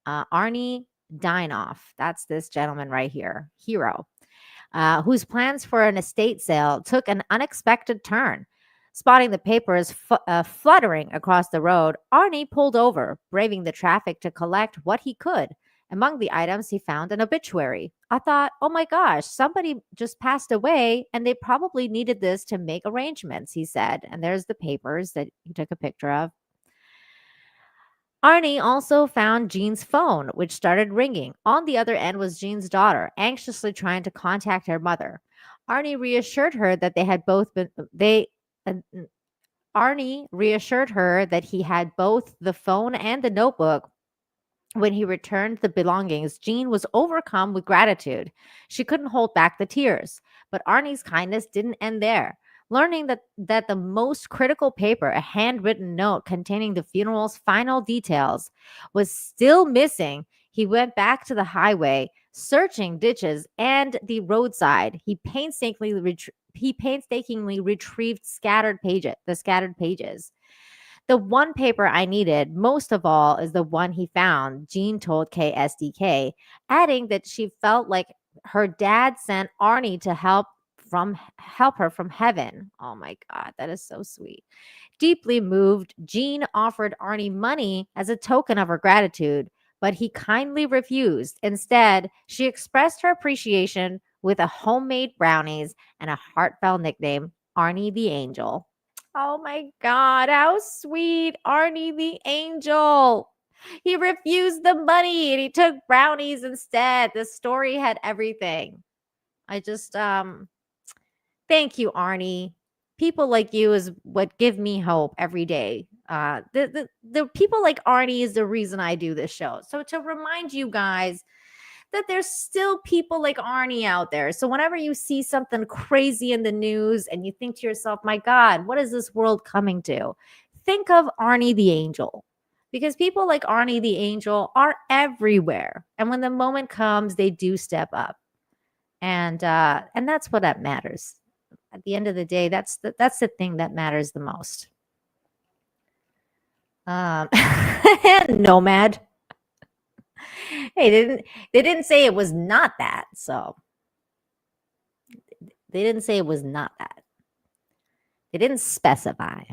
Arnie Dinoff. That's this gentleman right here, hero, whose plans for an estate sale took an unexpected turn. Spotting the papers fluttering across the road, Arnie pulled over, braving the traffic to collect what he could. Among the items, he found an obituary. I thought, oh my gosh, somebody just passed away and they probably needed this to make arrangements, he said. And there's the papers that he took a picture of. Arnie also found Jean's phone, which started ringing. On the other end was Jean's daughter, anxiously trying to contact her mother. Arnie reassured her that Arnie reassured her that he had both the phone and the notebook. When he returned the belongings, Jean was overcome with gratitude. She couldn't hold back the tears. But Arnie's kindness didn't end there. Learning that the most critical paper, a handwritten note containing the funeral's final details, was still missing, he went back to the highway, searching ditches and the roadside. He painstakingly retrieved the scattered pages. The one paper I needed most of all is the one he found, Jean told KSDK, adding that she felt like her dad sent Arnie to help her from heaven. Oh my God, that is so sweet. Deeply moved, Jean offered Arnie money as a token of her gratitude, but he kindly refused. Instead, she expressed her appreciation with a homemade brownies and a heartfelt nickname, Arnie the Angel. Oh my God, how sweet. Arnie the Angel. He refused the money and he took brownies instead. The story had everything. I just, thank you, Arnie. People like you is what give me hope every day. The people like Arnie is the reason I do this show. So to remind you guys that there's still people like Arnie out there. So whenever you see something crazy in the news and you think to yourself, my God, what is this world coming to? Think of Arnie the Angel, because people like Arnie the Angel are everywhere. And when the moment comes, they do step up. And that's what that matters. At the end of the day, that's the thing that matters the most. Nomad. Hey, they didn't say it was not that. So they didn't say it was not that. They didn't specify.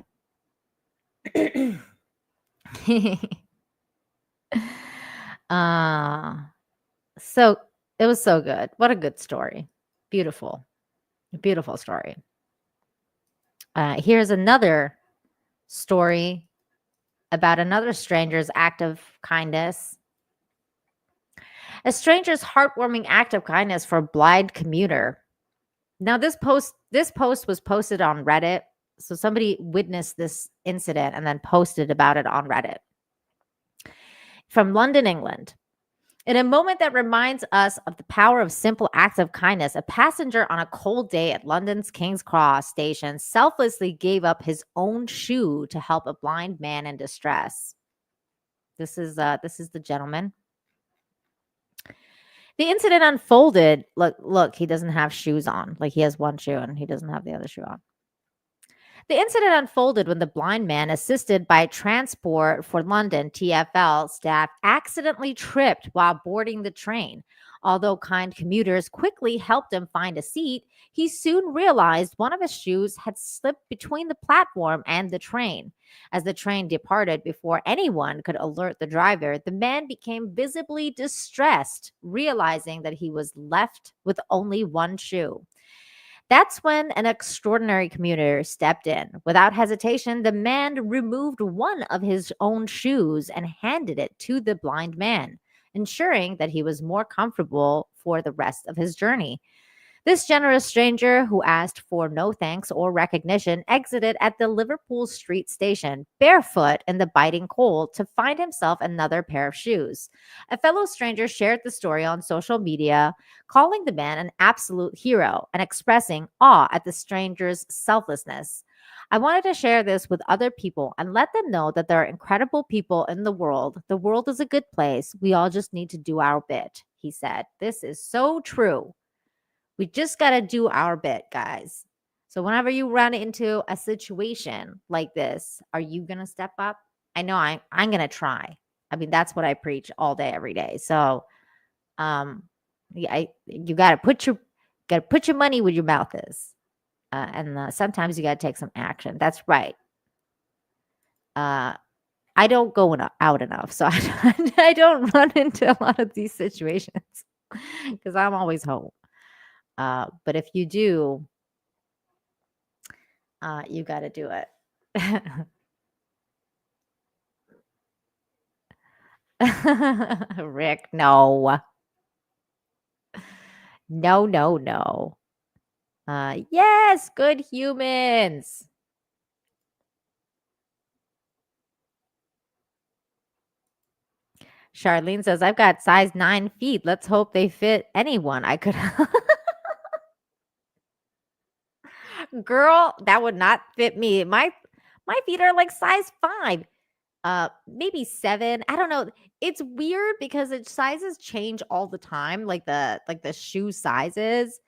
So it was so good. What a good story. Beautiful. Beautiful story. Here's another story about another stranger's act of kindness. A stranger's heartwarming act of kindness for a blind commuter. Now, this post was posted on Reddit. So somebody witnessed this incident and then posted about it on Reddit. From London, England. In a moment that reminds us of the power of simple acts of kindness, a passenger on a cold day at London's King's Cross station selflessly gave up his own shoe to help a blind man in distress. This is the gentleman. The incident unfolded. Look, he doesn't have shoes on. Like, he has one shoe and he doesn't have the other shoe on. The incident unfolded when the blind man, assisted by Transport for London (TfL) staff, accidentally tripped while boarding the train. Although kind commuters quickly helped him find a seat, he soon realized one of his shoes had slipped between the platform and the train. As the train departed before anyone could alert the driver, the man became visibly distressed, realizing that he was left with only one shoe. That's when an extraordinary commuter stepped in. Without hesitation, the man removed one of his own shoes and handed it to the blind man, ensuring that he was more comfortable for the rest of his journey. This generous stranger, who asked for no thanks or recognition, exited at the Liverpool Street station, barefoot in the biting cold, to find himself another pair of shoes. A fellow stranger shared the story on social media, calling the man an absolute hero and expressing awe at the stranger's selflessness. I wanted to share this with other people and let them know that there are incredible people in the world. The world is a good place. We all just need to do our bit, he said. This is so true. We just got to do our bit, guys. So whenever you run into a situation like this, are you going to step up? I know I'm going to try. I mean, that's what I preach all day, every day. So, you got to put your money where your mouth is. And sometimes you got to take some action. That's right. I don't go out enough, so I don't run into a lot of these situations because I'm always home. But if you do, you got to do it. Rick, no. No. Yes, good humans. Charlene says, I've got size 9 feet. Let's hope they fit anyone. I could. Girl, that would not fit me. My feet are like size 5. Maybe 7. I don't know. It's weird because its sizes change all the time, like the shoe sizes.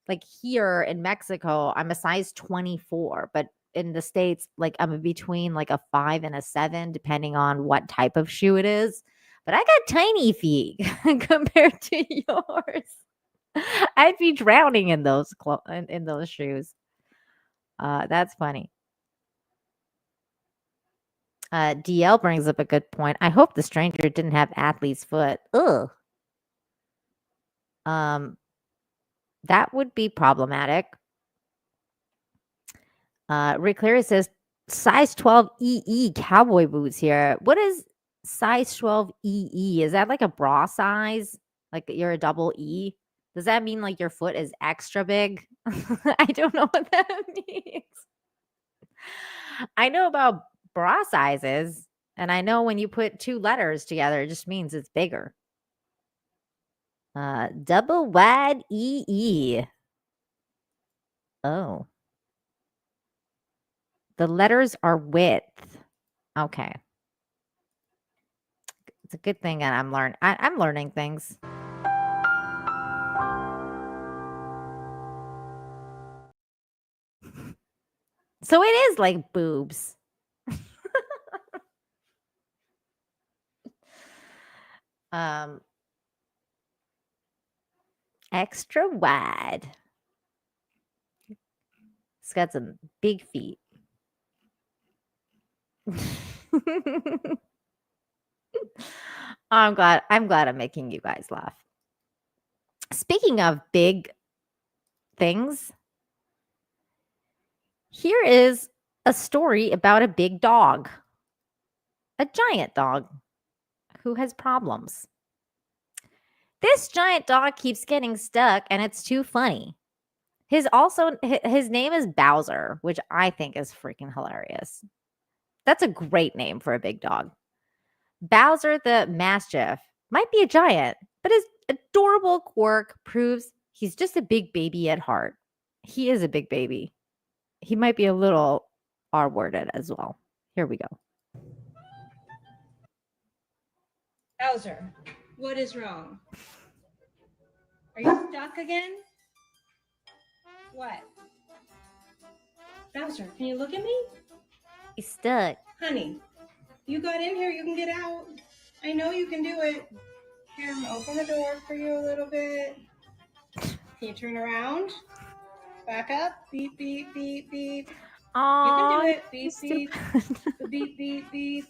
Like here in Mexico, I'm a size 24, but in the States, like I'm in between like a 5 and a 7, depending on what type of shoe it is. But I got tiny feet compared to yours. I'd be drowning in those in those shoes. That's funny. DL brings up a good point. I hope the stranger didn't have athlete's foot. Ugh. That would be problematic. Rick Cleary says size 12 EE cowboy boots here. What is size 12 EE? Is that like a bra size? Like you're a double E? Does that mean like your foot is extra big? I don't know what that means. I know about bra sizes, and I know when you put 2 letters together, it just means it's bigger. Double wide EE. Oh. The letters are width. Okay. It's a good thing that I'm learning things. So it is like boobs. Extra wide. It's got some big feet. I'm glad I'm making you guys laugh. Speaking of big things, here is a story about a big dog. A giant dog who has problems. This giant dog keeps getting stuck and it's too funny. His name is Bowser, which I think is freaking hilarious. That's a great name for a big dog. Bowser the Mastiff might be a giant, but his adorable quirk proves he's just a big baby at heart. He is a big baby. He might be a little R-worded as well. Here we go. Bowser, what is wrong? Are you stuck again? What? Bowser, can you look at me? He's stuck. Honey, you got in here, you can get out. I know you can do it. Here, I'm gonna open the door for you a little bit. Can you turn around? Back up. Beep, beep, beep, beep. Aww, you can do it. Beep, beep. Beep, beep, beep.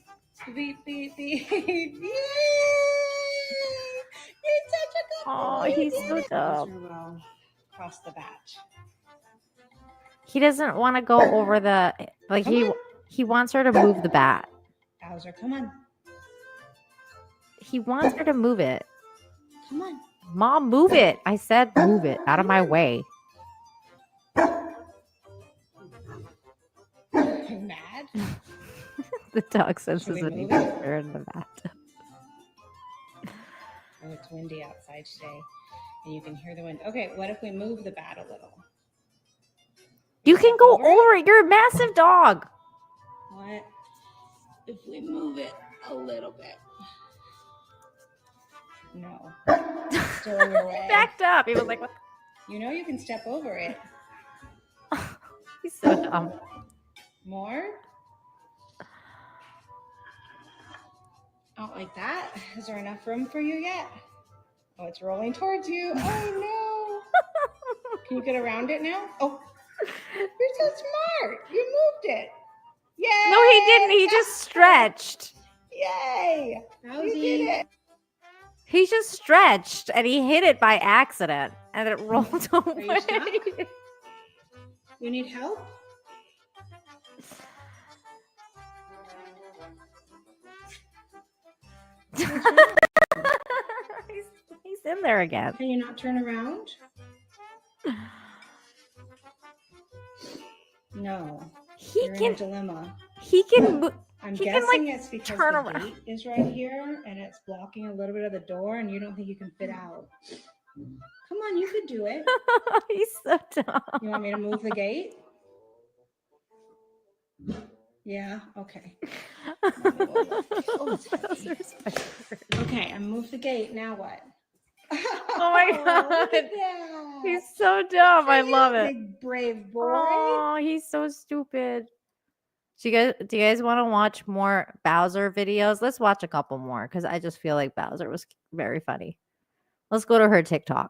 Beep, beep, beep. Yay! You're such a good boy. Oh, he's so dumb. Well, across the batch. He doesn't want to go over the he wants her to move the bat. Bowser, come on. He wants her to move it. Come on. Mom, move it. I said move it out of my way. You mad? The dog senses an easier in the bathtub. Oh, it's windy outside today, and you can hear the wind. Okay, what if we move the bat a little? You can go over it. You're a massive dog. What if we move it a little bit? No. Still in your way. Backed up. He was like, what? You know you can step over it. He's so dumb. More? Out like that? Is there enough room for you yet? Oh, it's rolling towards you. Oh, no. Can you get around it now? Oh, you're so smart. You moved it. Yay. No, he didn't. He just stretched. Yay. You did it. He just stretched and he hit it by accident and it rolled away. Are you stuck? You need help? He's in there again. Can you not turn around? No. You're in a dilemma. He can move. I'm he guessing can, like, it's because turn the around. gate is right here and it's blocking a little bit of the door and you don't think you can fit out. Come on, you could do it. He's so dumb. You want me to move the gate? Yeah, okay. Oh, it's heavy. Okay, I moved the gate. Now what? Oh my God. Look at that. He's so dumb. I love it. Big brave boy. Oh, he's so stupid. Do you guys want to watch more Bowser videos? Let's watch a couple more because I just feel like Bowser was very funny. Let's go to her TikTok.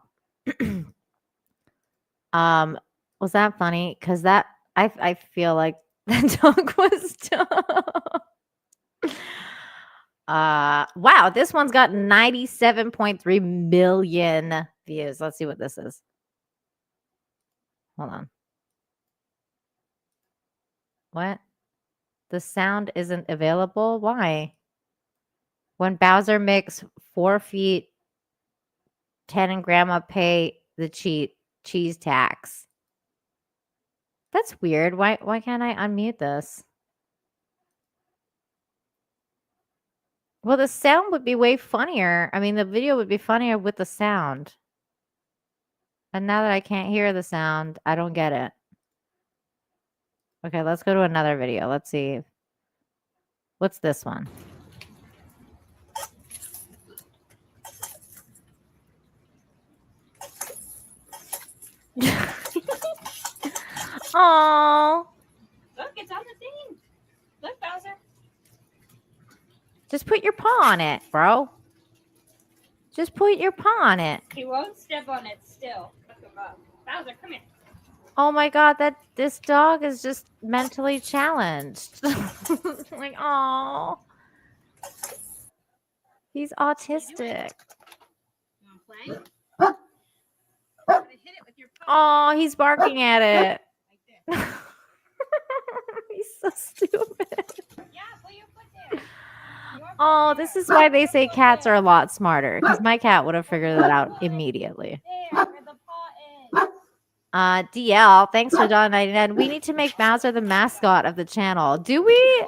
Was that funny? Because that I feel like that dog was dumb. Wow, this one's got 97.3 million views. Let's see what this is. Hold on. What? The sound isn't available? Why? When Bowser makes 4 feet 10 and Grandma pay the cheese tax. That's weird. Why can't I unmute this? Well, the sound would be way funnier. I mean, the video would be funnier with the sound. And now that I can't hear the sound, I don't get it. Okay, let's go to another video. Let's see. What's this one? Oh. Look, it's on the thing. Look, Bowser. Just put your paw on it, bro. Just put your paw on it. He won't step on it still. Look him up. Bowser, come here. Oh my god, this dog is just mentally challenged. Like, oh, he's autistic. You want to play? Hit it with your paw. Oh, he's barking at it. He's so stupid. Yeah, put your foot there. Oh, this is why they say cats are a lot smarter. Because my cat would have figured that out immediately. There, where the paw is. DL, thanks for $1.99. We need to make Bowser the mascot of the channel. Do we?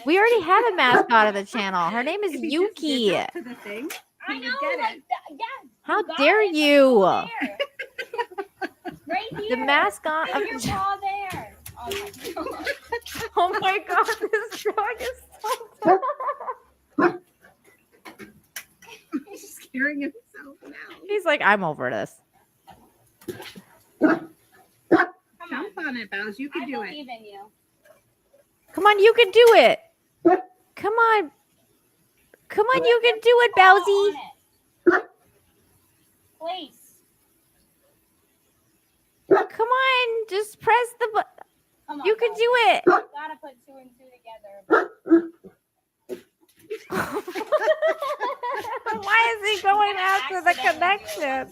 We already have a mascot of the channel. Her name is Yuki. I know, like that. Yeah. How dare you? Right here. The mascot Put of your the channel. paw there. Oh my god. Oh my god, this dog is so He's scaring himself now. He's like, I'm over this. Jump on it, Bowser. You can do it. I believe in you. Come on, you can do it. Come on. Come on, you can do it, Bowsy. Please. Come on, just press the button. Come on, You can Bowser. do it. You gotta put 2 and 2 together. Why is he going after the connection?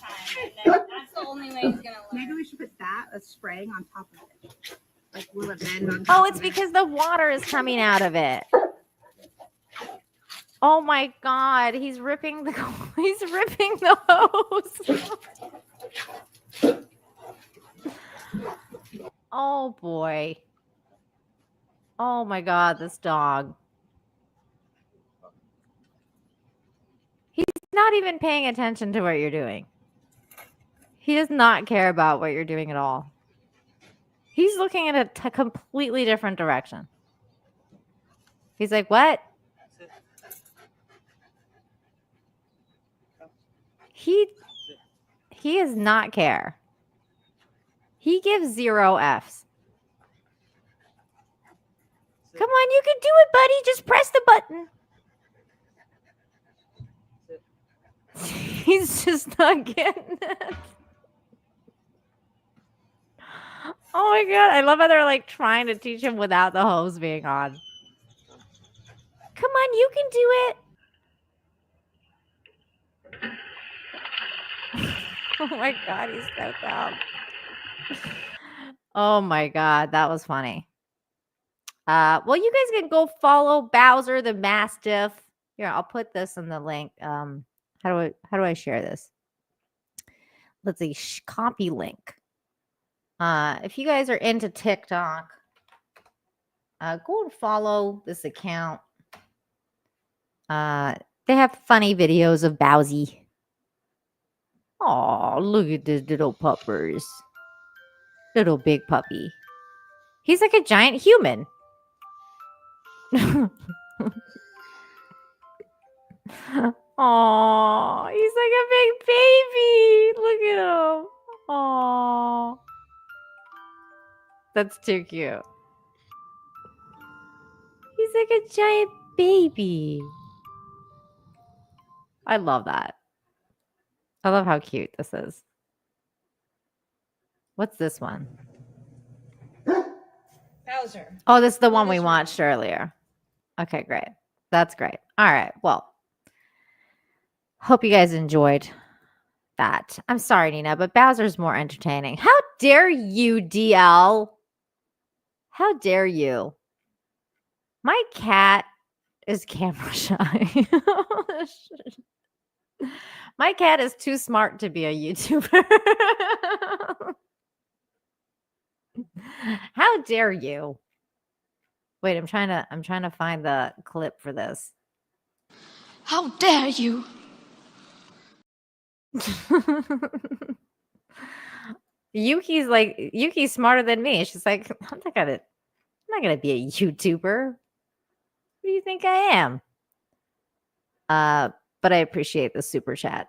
That's the only way he's gonna learn. Maybe we should put that as spraying on top of it. Like, will it bend on top Oh, it's of it? because the water is coming out of it. Oh my god, he's ripping the hose. Oh boy. Oh my god, this dog. He's not even paying attention to what you're doing. He does not care about what you're doing at all. He's looking in a completely different direction. He's like, what? He does not care. He gives 0 Fs. Come on, you can do it, buddy. Just press the button. He's just not getting it. Oh my god, I love how they're like trying to teach him without the hose being on. Come on, you can do it. Oh my god, he's so dumb. Oh my god, that was funny. Well, you guys can go follow Bowser the Mastiff. Here, I'll put this in the link. How do I share this? Let's see, copy link. If you guys are into TikTok, go and follow this account. They have funny videos of Bowsy. Oh, look at this little puppers. Little big puppy. He's like a giant human. Oh, he's like a big baby. Look at him. Oh, that's too cute. He's like a giant baby. I love that. I love how cute this is. What's this one? Bowser. Oh, this is the one we watched earlier. Okay, great. That's great. All right. Well, hope you guys enjoyed that. I'm sorry, Nina, but Bowser's more entertaining. How dare you, DL? How dare you? My cat is camera shy. My cat is too smart to be a YouTuber. How dare you? Wait, I'm trying to find the clip for this. How dare you? Yuki's smarter than me. She's like, I'm not gonna be a YouTuber. Who do you think I am? But I appreciate the super chat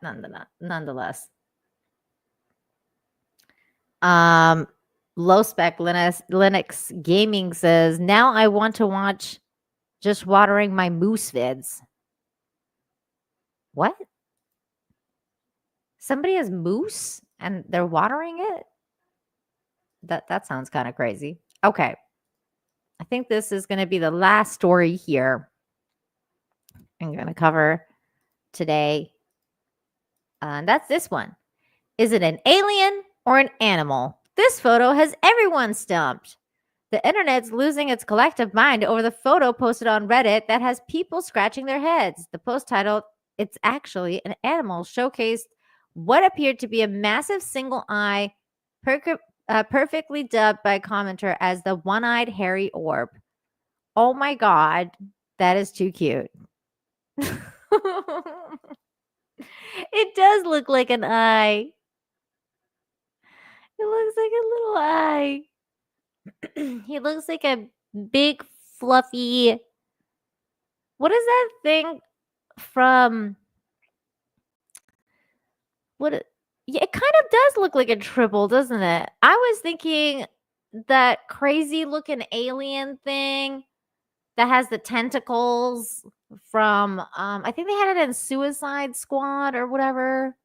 nonetheless. Low spec Linux Gaming says, now I want to watch just watering my moose vids. What? Somebody has moose and they're watering it. That sounds kind of crazy. Okay. I think this is going to be the last story here I'm going to cover today. And that's this one. Is it an alien or an animal? This photo has everyone stumped. The internet's losing its collective mind over the photo posted on Reddit that has people scratching their heads. The post titled, "It's actually an animal," showcased what appeared to be a massive single eye, perfectly dubbed by a commenter as the one-eyed hairy orb. Oh my God, that is too cute. It does look like an eye. It looks like a little eye. He looks like a big, fluffy. What is that thing from? Yeah, it kind of does look like a tribble, doesn't it? I was thinking that crazy looking alien thing that has the tentacles from I think they had it in Suicide Squad or whatever.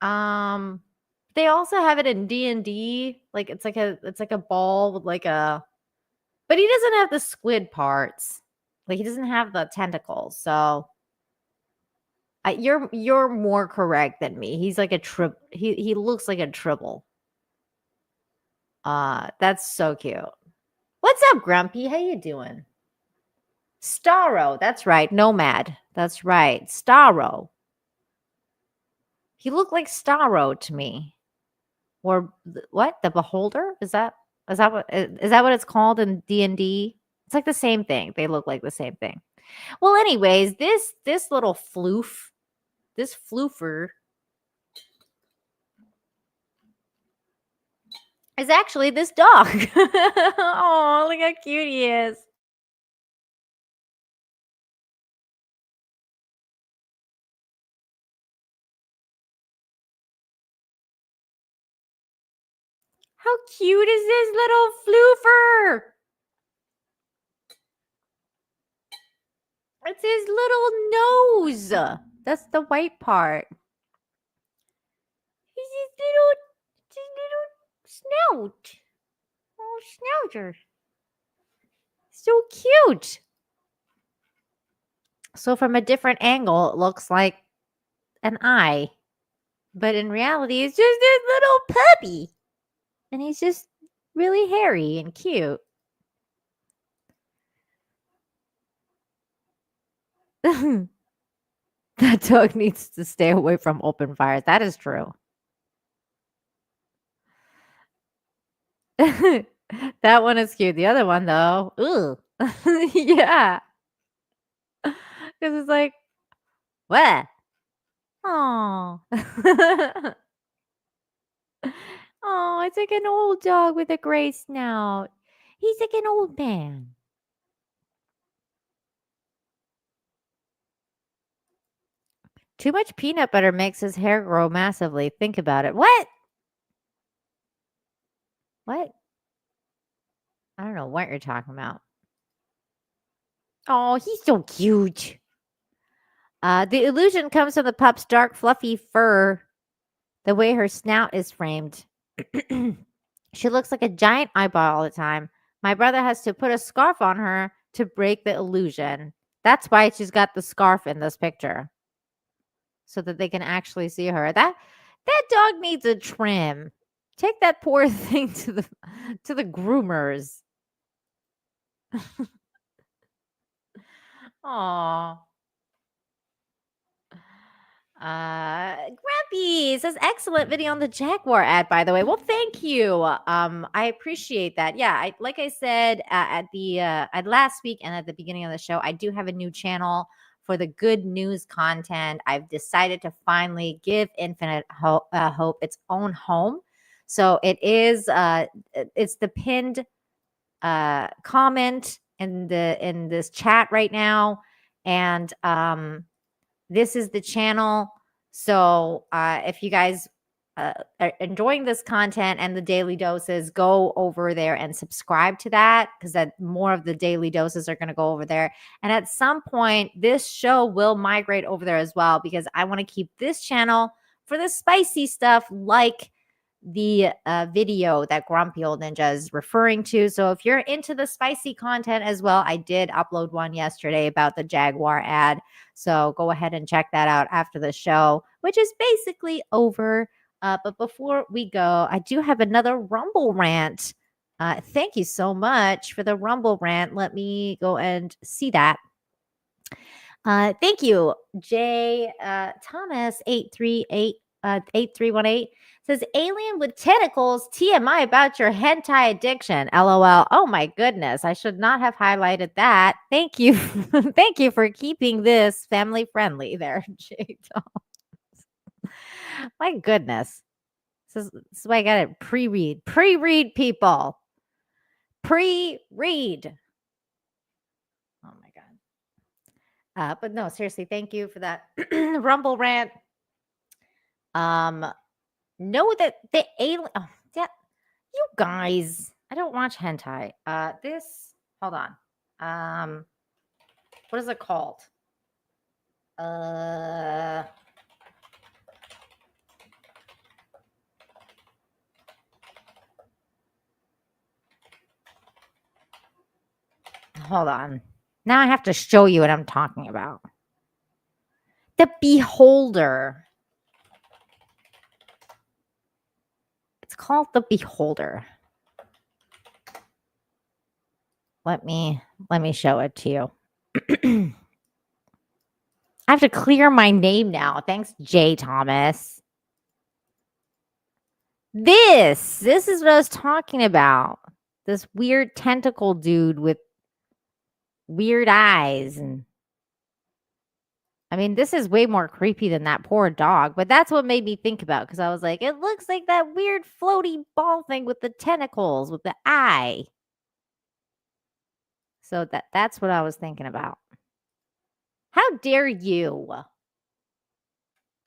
They also have it in D&D. Like it's like a ball with like a, but he doesn't have the squid parts. Like he doesn't have the tentacles. So you're more correct than me. He's like a he looks like a tribble. That's so cute. What's up, Grumpy? How you doing? Starro, that's right. Nomad, that's right. Starro. He looked like Starro to me. Or what? The Beholder? Is that what it's called in D&D? It's like the same thing. They look like the same thing. Well, anyways, this little floof, this floofer is actually this dog. Oh, look how cute he is. How cute is this little floofer? It's his little nose. That's the white part. He's his little snout. Oh, snouter. So cute. So from a different angle, it looks like an eye. But in reality, it's just this little puppy. And he's just really hairy and cute. That dog needs to stay away from open fires. That is true. That one is cute. The other one, though, ooh. Yeah. Because it's like, what? Oh. Oh, it's like an old dog with a gray snout. He's like an old man. Too much peanut butter makes his hair grow massively. Think about it. What? What? I don't know what you're talking about. Oh, he's so cute. The illusion comes from the pup's dark, fluffy fur, the way her snout is framed. She looks like a giant eyeball all the time. My brother has to put a scarf on her to break the illusion. That's why she's got the scarf in this picture, so that they can actually see her. That dog needs a trim. Take that poor thing to the groomers. Aw. Grumpy says, excellent video on the Jaguar ad, by the way. Well, thank you. I appreciate that. Yeah, like I said at last week and at the beginning of the show, I do have a new channel for the good news content. I've decided to finally give Infinite Hope its own home. So it is it's the pinned comment in this chat right now, and this is the channel. So if you guys are enjoying this content and the daily doses, go over there and subscribe to that, because that more of the daily doses are going to go over there. And at some point, this show will migrate over there as well, because I want to keep this channel for the spicy stuff, like the video that Grumpy Old Ninja is referring to. So if you're into the spicy content as well, I did upload one yesterday about the Jaguar ad. So go ahead and check that out after the show, which is basically over. But before we go, I do have another Rumble rant. Thank you so much for the Rumble rant. Let me go and see that. Thank you, Jay Thomas 8318 says alien with tentacles. TMI about your hentai addiction. LOL. Oh my goodness, I should not have highlighted that. Thank you, thank you for keeping this family friendly. There, Jay Thomas. My goodness, this is why I got to pre-read people. Pre-read. Oh my god. But no, seriously, thank you for that Rumble rant. Know that the alien. Oh, yeah, you guys. I don't watch hentai. Hold on. What is it called? Hold on. Now I have to show you what I'm talking about. The Beholder. It's called The Beholder. Let me show it to you. I have to clear my name now. Thanks, Jay Thomas. This is what I was talking about. This weird tentacle dude with weird eyes. And I mean, this is way more creepy than that poor dog, but that's what made me think about, because I was like, it looks like that weird floaty ball thing with the tentacles, with the eye. So that's what I was thinking about. How dare you,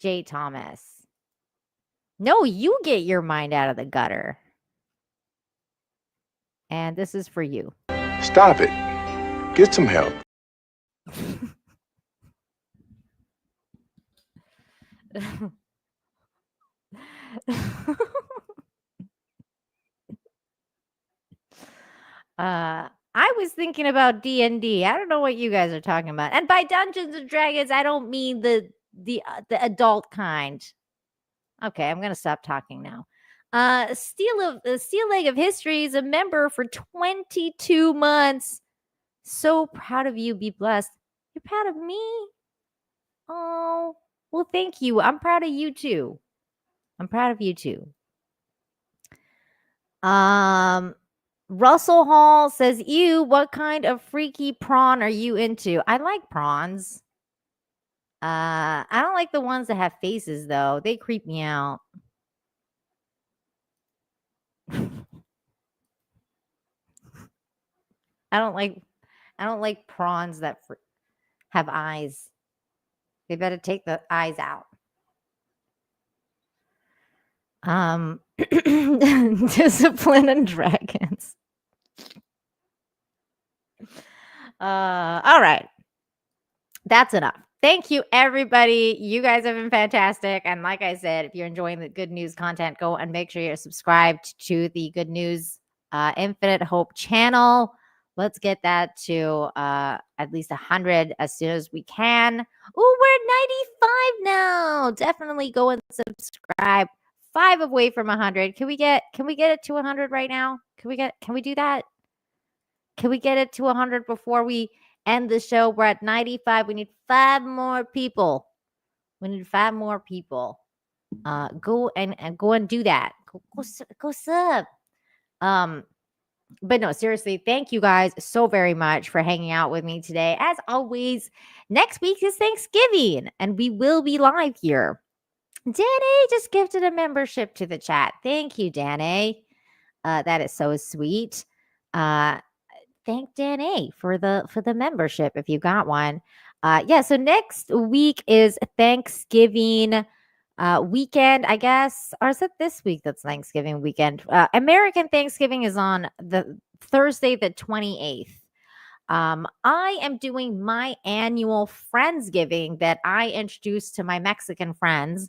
Jay Thomas? No, you get your mind out of the gutter. And this is for you. Stop it. Get some help. I was thinking about D&D. I don't know what you guys are talking about. And by Dungeons and Dragons, I don't mean the adult kind. Okay, I'm gonna stop talking now. Steel Leg of History is a member for 22 months. So proud of you. Be blessed. You're proud of me? Oh, well, thank you. I'm proud of you too. I'm proud of you too. Russell Hall says, "Ew, what kind of freaky prawn are you into?" I like prawns. I don't like the ones that have faces though. They creep me out. I don't like prawns that have eyes. They better take the eyes out. Discipline and dragons. All right. That's enough. Thank you, everybody. You guys have been fantastic. And like I said, if you're enjoying the good news content, go and make sure you're subscribed to the Good News Infinite Hope channel. Let's get that to at least 100 as soon as we can. Oh, we're at 95 now. Definitely go and subscribe. 5 away from 100. Can we get it to 100 right now? Can we do that? Can we get it to 100 before we end the show? We're at 95. We need 5 more people. We need 5 more people. Go and do that. Go sub. But no, seriously, thank you guys so very much for hanging out with me today. As always, next week is Thanksgiving, and we will be live here. Danny just gifted a membership to the chat. Thank you, Danny. That is so sweet. Thank Danny for the membership if you got one. Yeah, so next week is Thanksgiving weekend, I guess. Or is it this week that's Thanksgiving weekend? American Thanksgiving is on the Thursday, the 28th. I am doing my annual Friendsgiving that I introduced to my Mexican friends.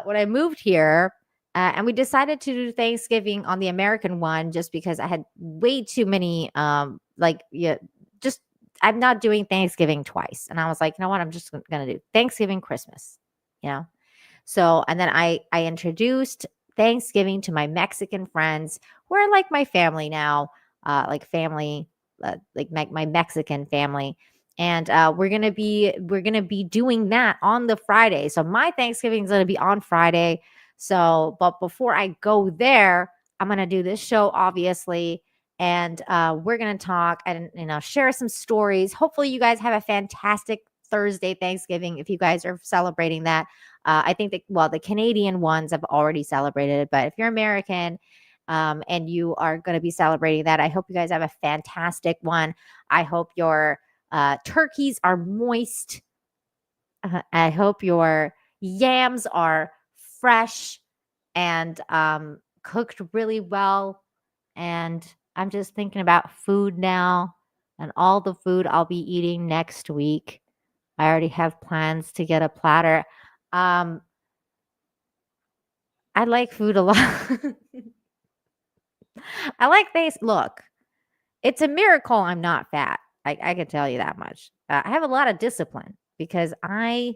when I moved here, and we decided to do Thanksgiving on the American one just because I had way too many, I'm not doing Thanksgiving twice. And I was like, you know what? I'm just going to do Thanksgiving, Christmas, you know? So, and then I introduced Thanksgiving to my Mexican friends who are like my family now, like my Mexican family. And we're gonna be doing that on the Friday. So my Thanksgiving is gonna be on Friday. So, but before I go there, I'm gonna do this show, obviously, and we're gonna talk and share some stories. Hopefully, you guys have a fantastic Thursday Thanksgiving if you guys are celebrating that. I think the Canadian ones have already celebrated it, but if you're American and you are going to be celebrating that, I hope you guys have a fantastic one. I hope your turkeys are moist. I hope your yams are fresh and cooked really well. And I'm just thinking about food now and all the food I'll be eating next week. I already have plans to get a platter. I like food a lot. I like things. Look, it's a miracle I'm not fat. I can tell you that much. I have a lot of discipline because I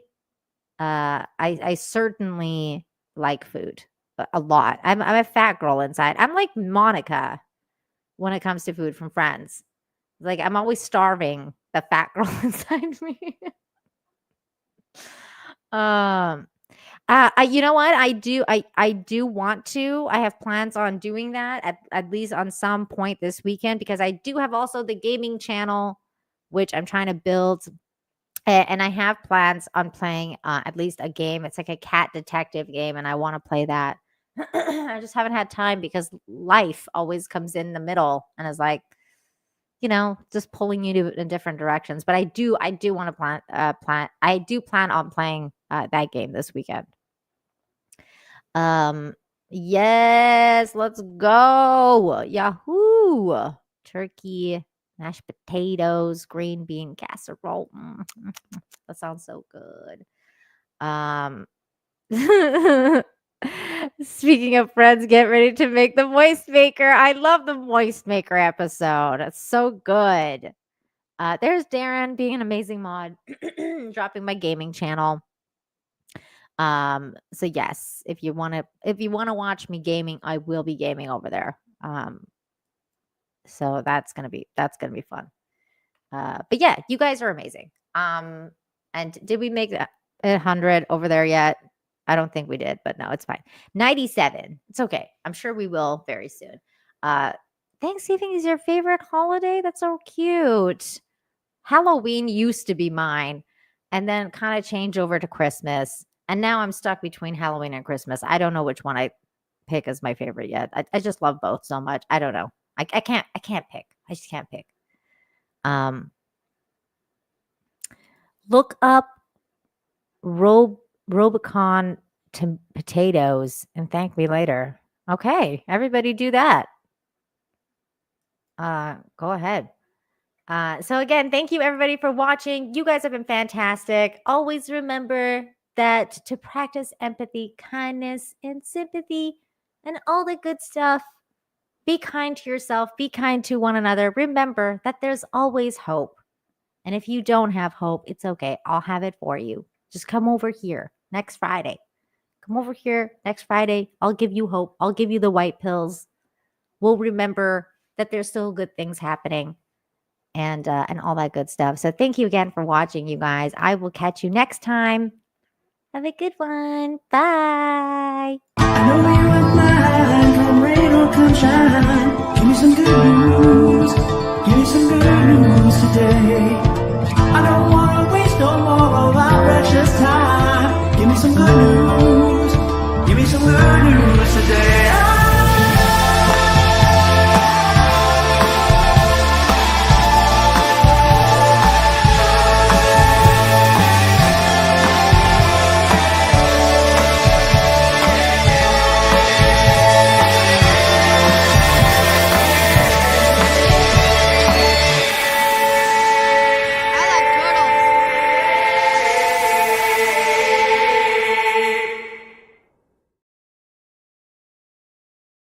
certainly like food a lot. I'm a fat girl inside. I'm like Monica when it comes to food from Friends. Like I'm always starving the fat girl inside me. You know what? I do want to. I have plans on doing that at least on some point this weekend because I do have also the gaming channel, which I'm trying to build. And I have plans on playing at least a game. It's like a cat detective game, and I want to play that. I just haven't had time because life always comes in the middle and is like, just pulling you in different directions. But I do want to plan. I do plan on playing that game this weekend. Yes, let's go. Yahoo! Turkey, mashed potatoes, green bean casserole. That sounds so good. Speaking of Friends, get ready to make the Moist Maker. I love the Moist Maker episode. It's so good. There's Darren being an amazing mod, dropping my gaming channel. So yes, if you want to watch me gaming, I will be gaming over there. So that's gonna be fun. But yeah, you guys are amazing. And did we make that 100 over there yet? I don't think we did, but no, it's fine. 97. It's okay. I'm sure we will very soon. Thanksgiving is your favorite holiday? That's so cute. Halloween used to be mine and then kind of changed over to Christmas. And now I'm stuck between Halloween and Christmas. I don't know which one I pick as my favorite yet. I just love both so much. I don't know. I can't pick. I just can't pick. Look up Robicon potatoes and thank me later. Okay, everybody do that. Go ahead. So again, thank you everybody for watching. You guys have been fantastic. Always remember that to practice empathy, kindness, and sympathy, and all the good stuff, be kind to yourself, be kind to one another. Remember that there's always hope. And if you don't have hope, it's okay. I'll have it for you. Just come over here next Friday. Come over here next Friday. I'll give you hope. I'll give you the white pills. We'll remember that there's still good things happening and all that good stuff. So thank you again for watching, you guys. I will catch you next time. Have a good one. Bye. I know you are mine, come rain or come shine. Give me some good news. Give me some good news today. I don't wanna wait.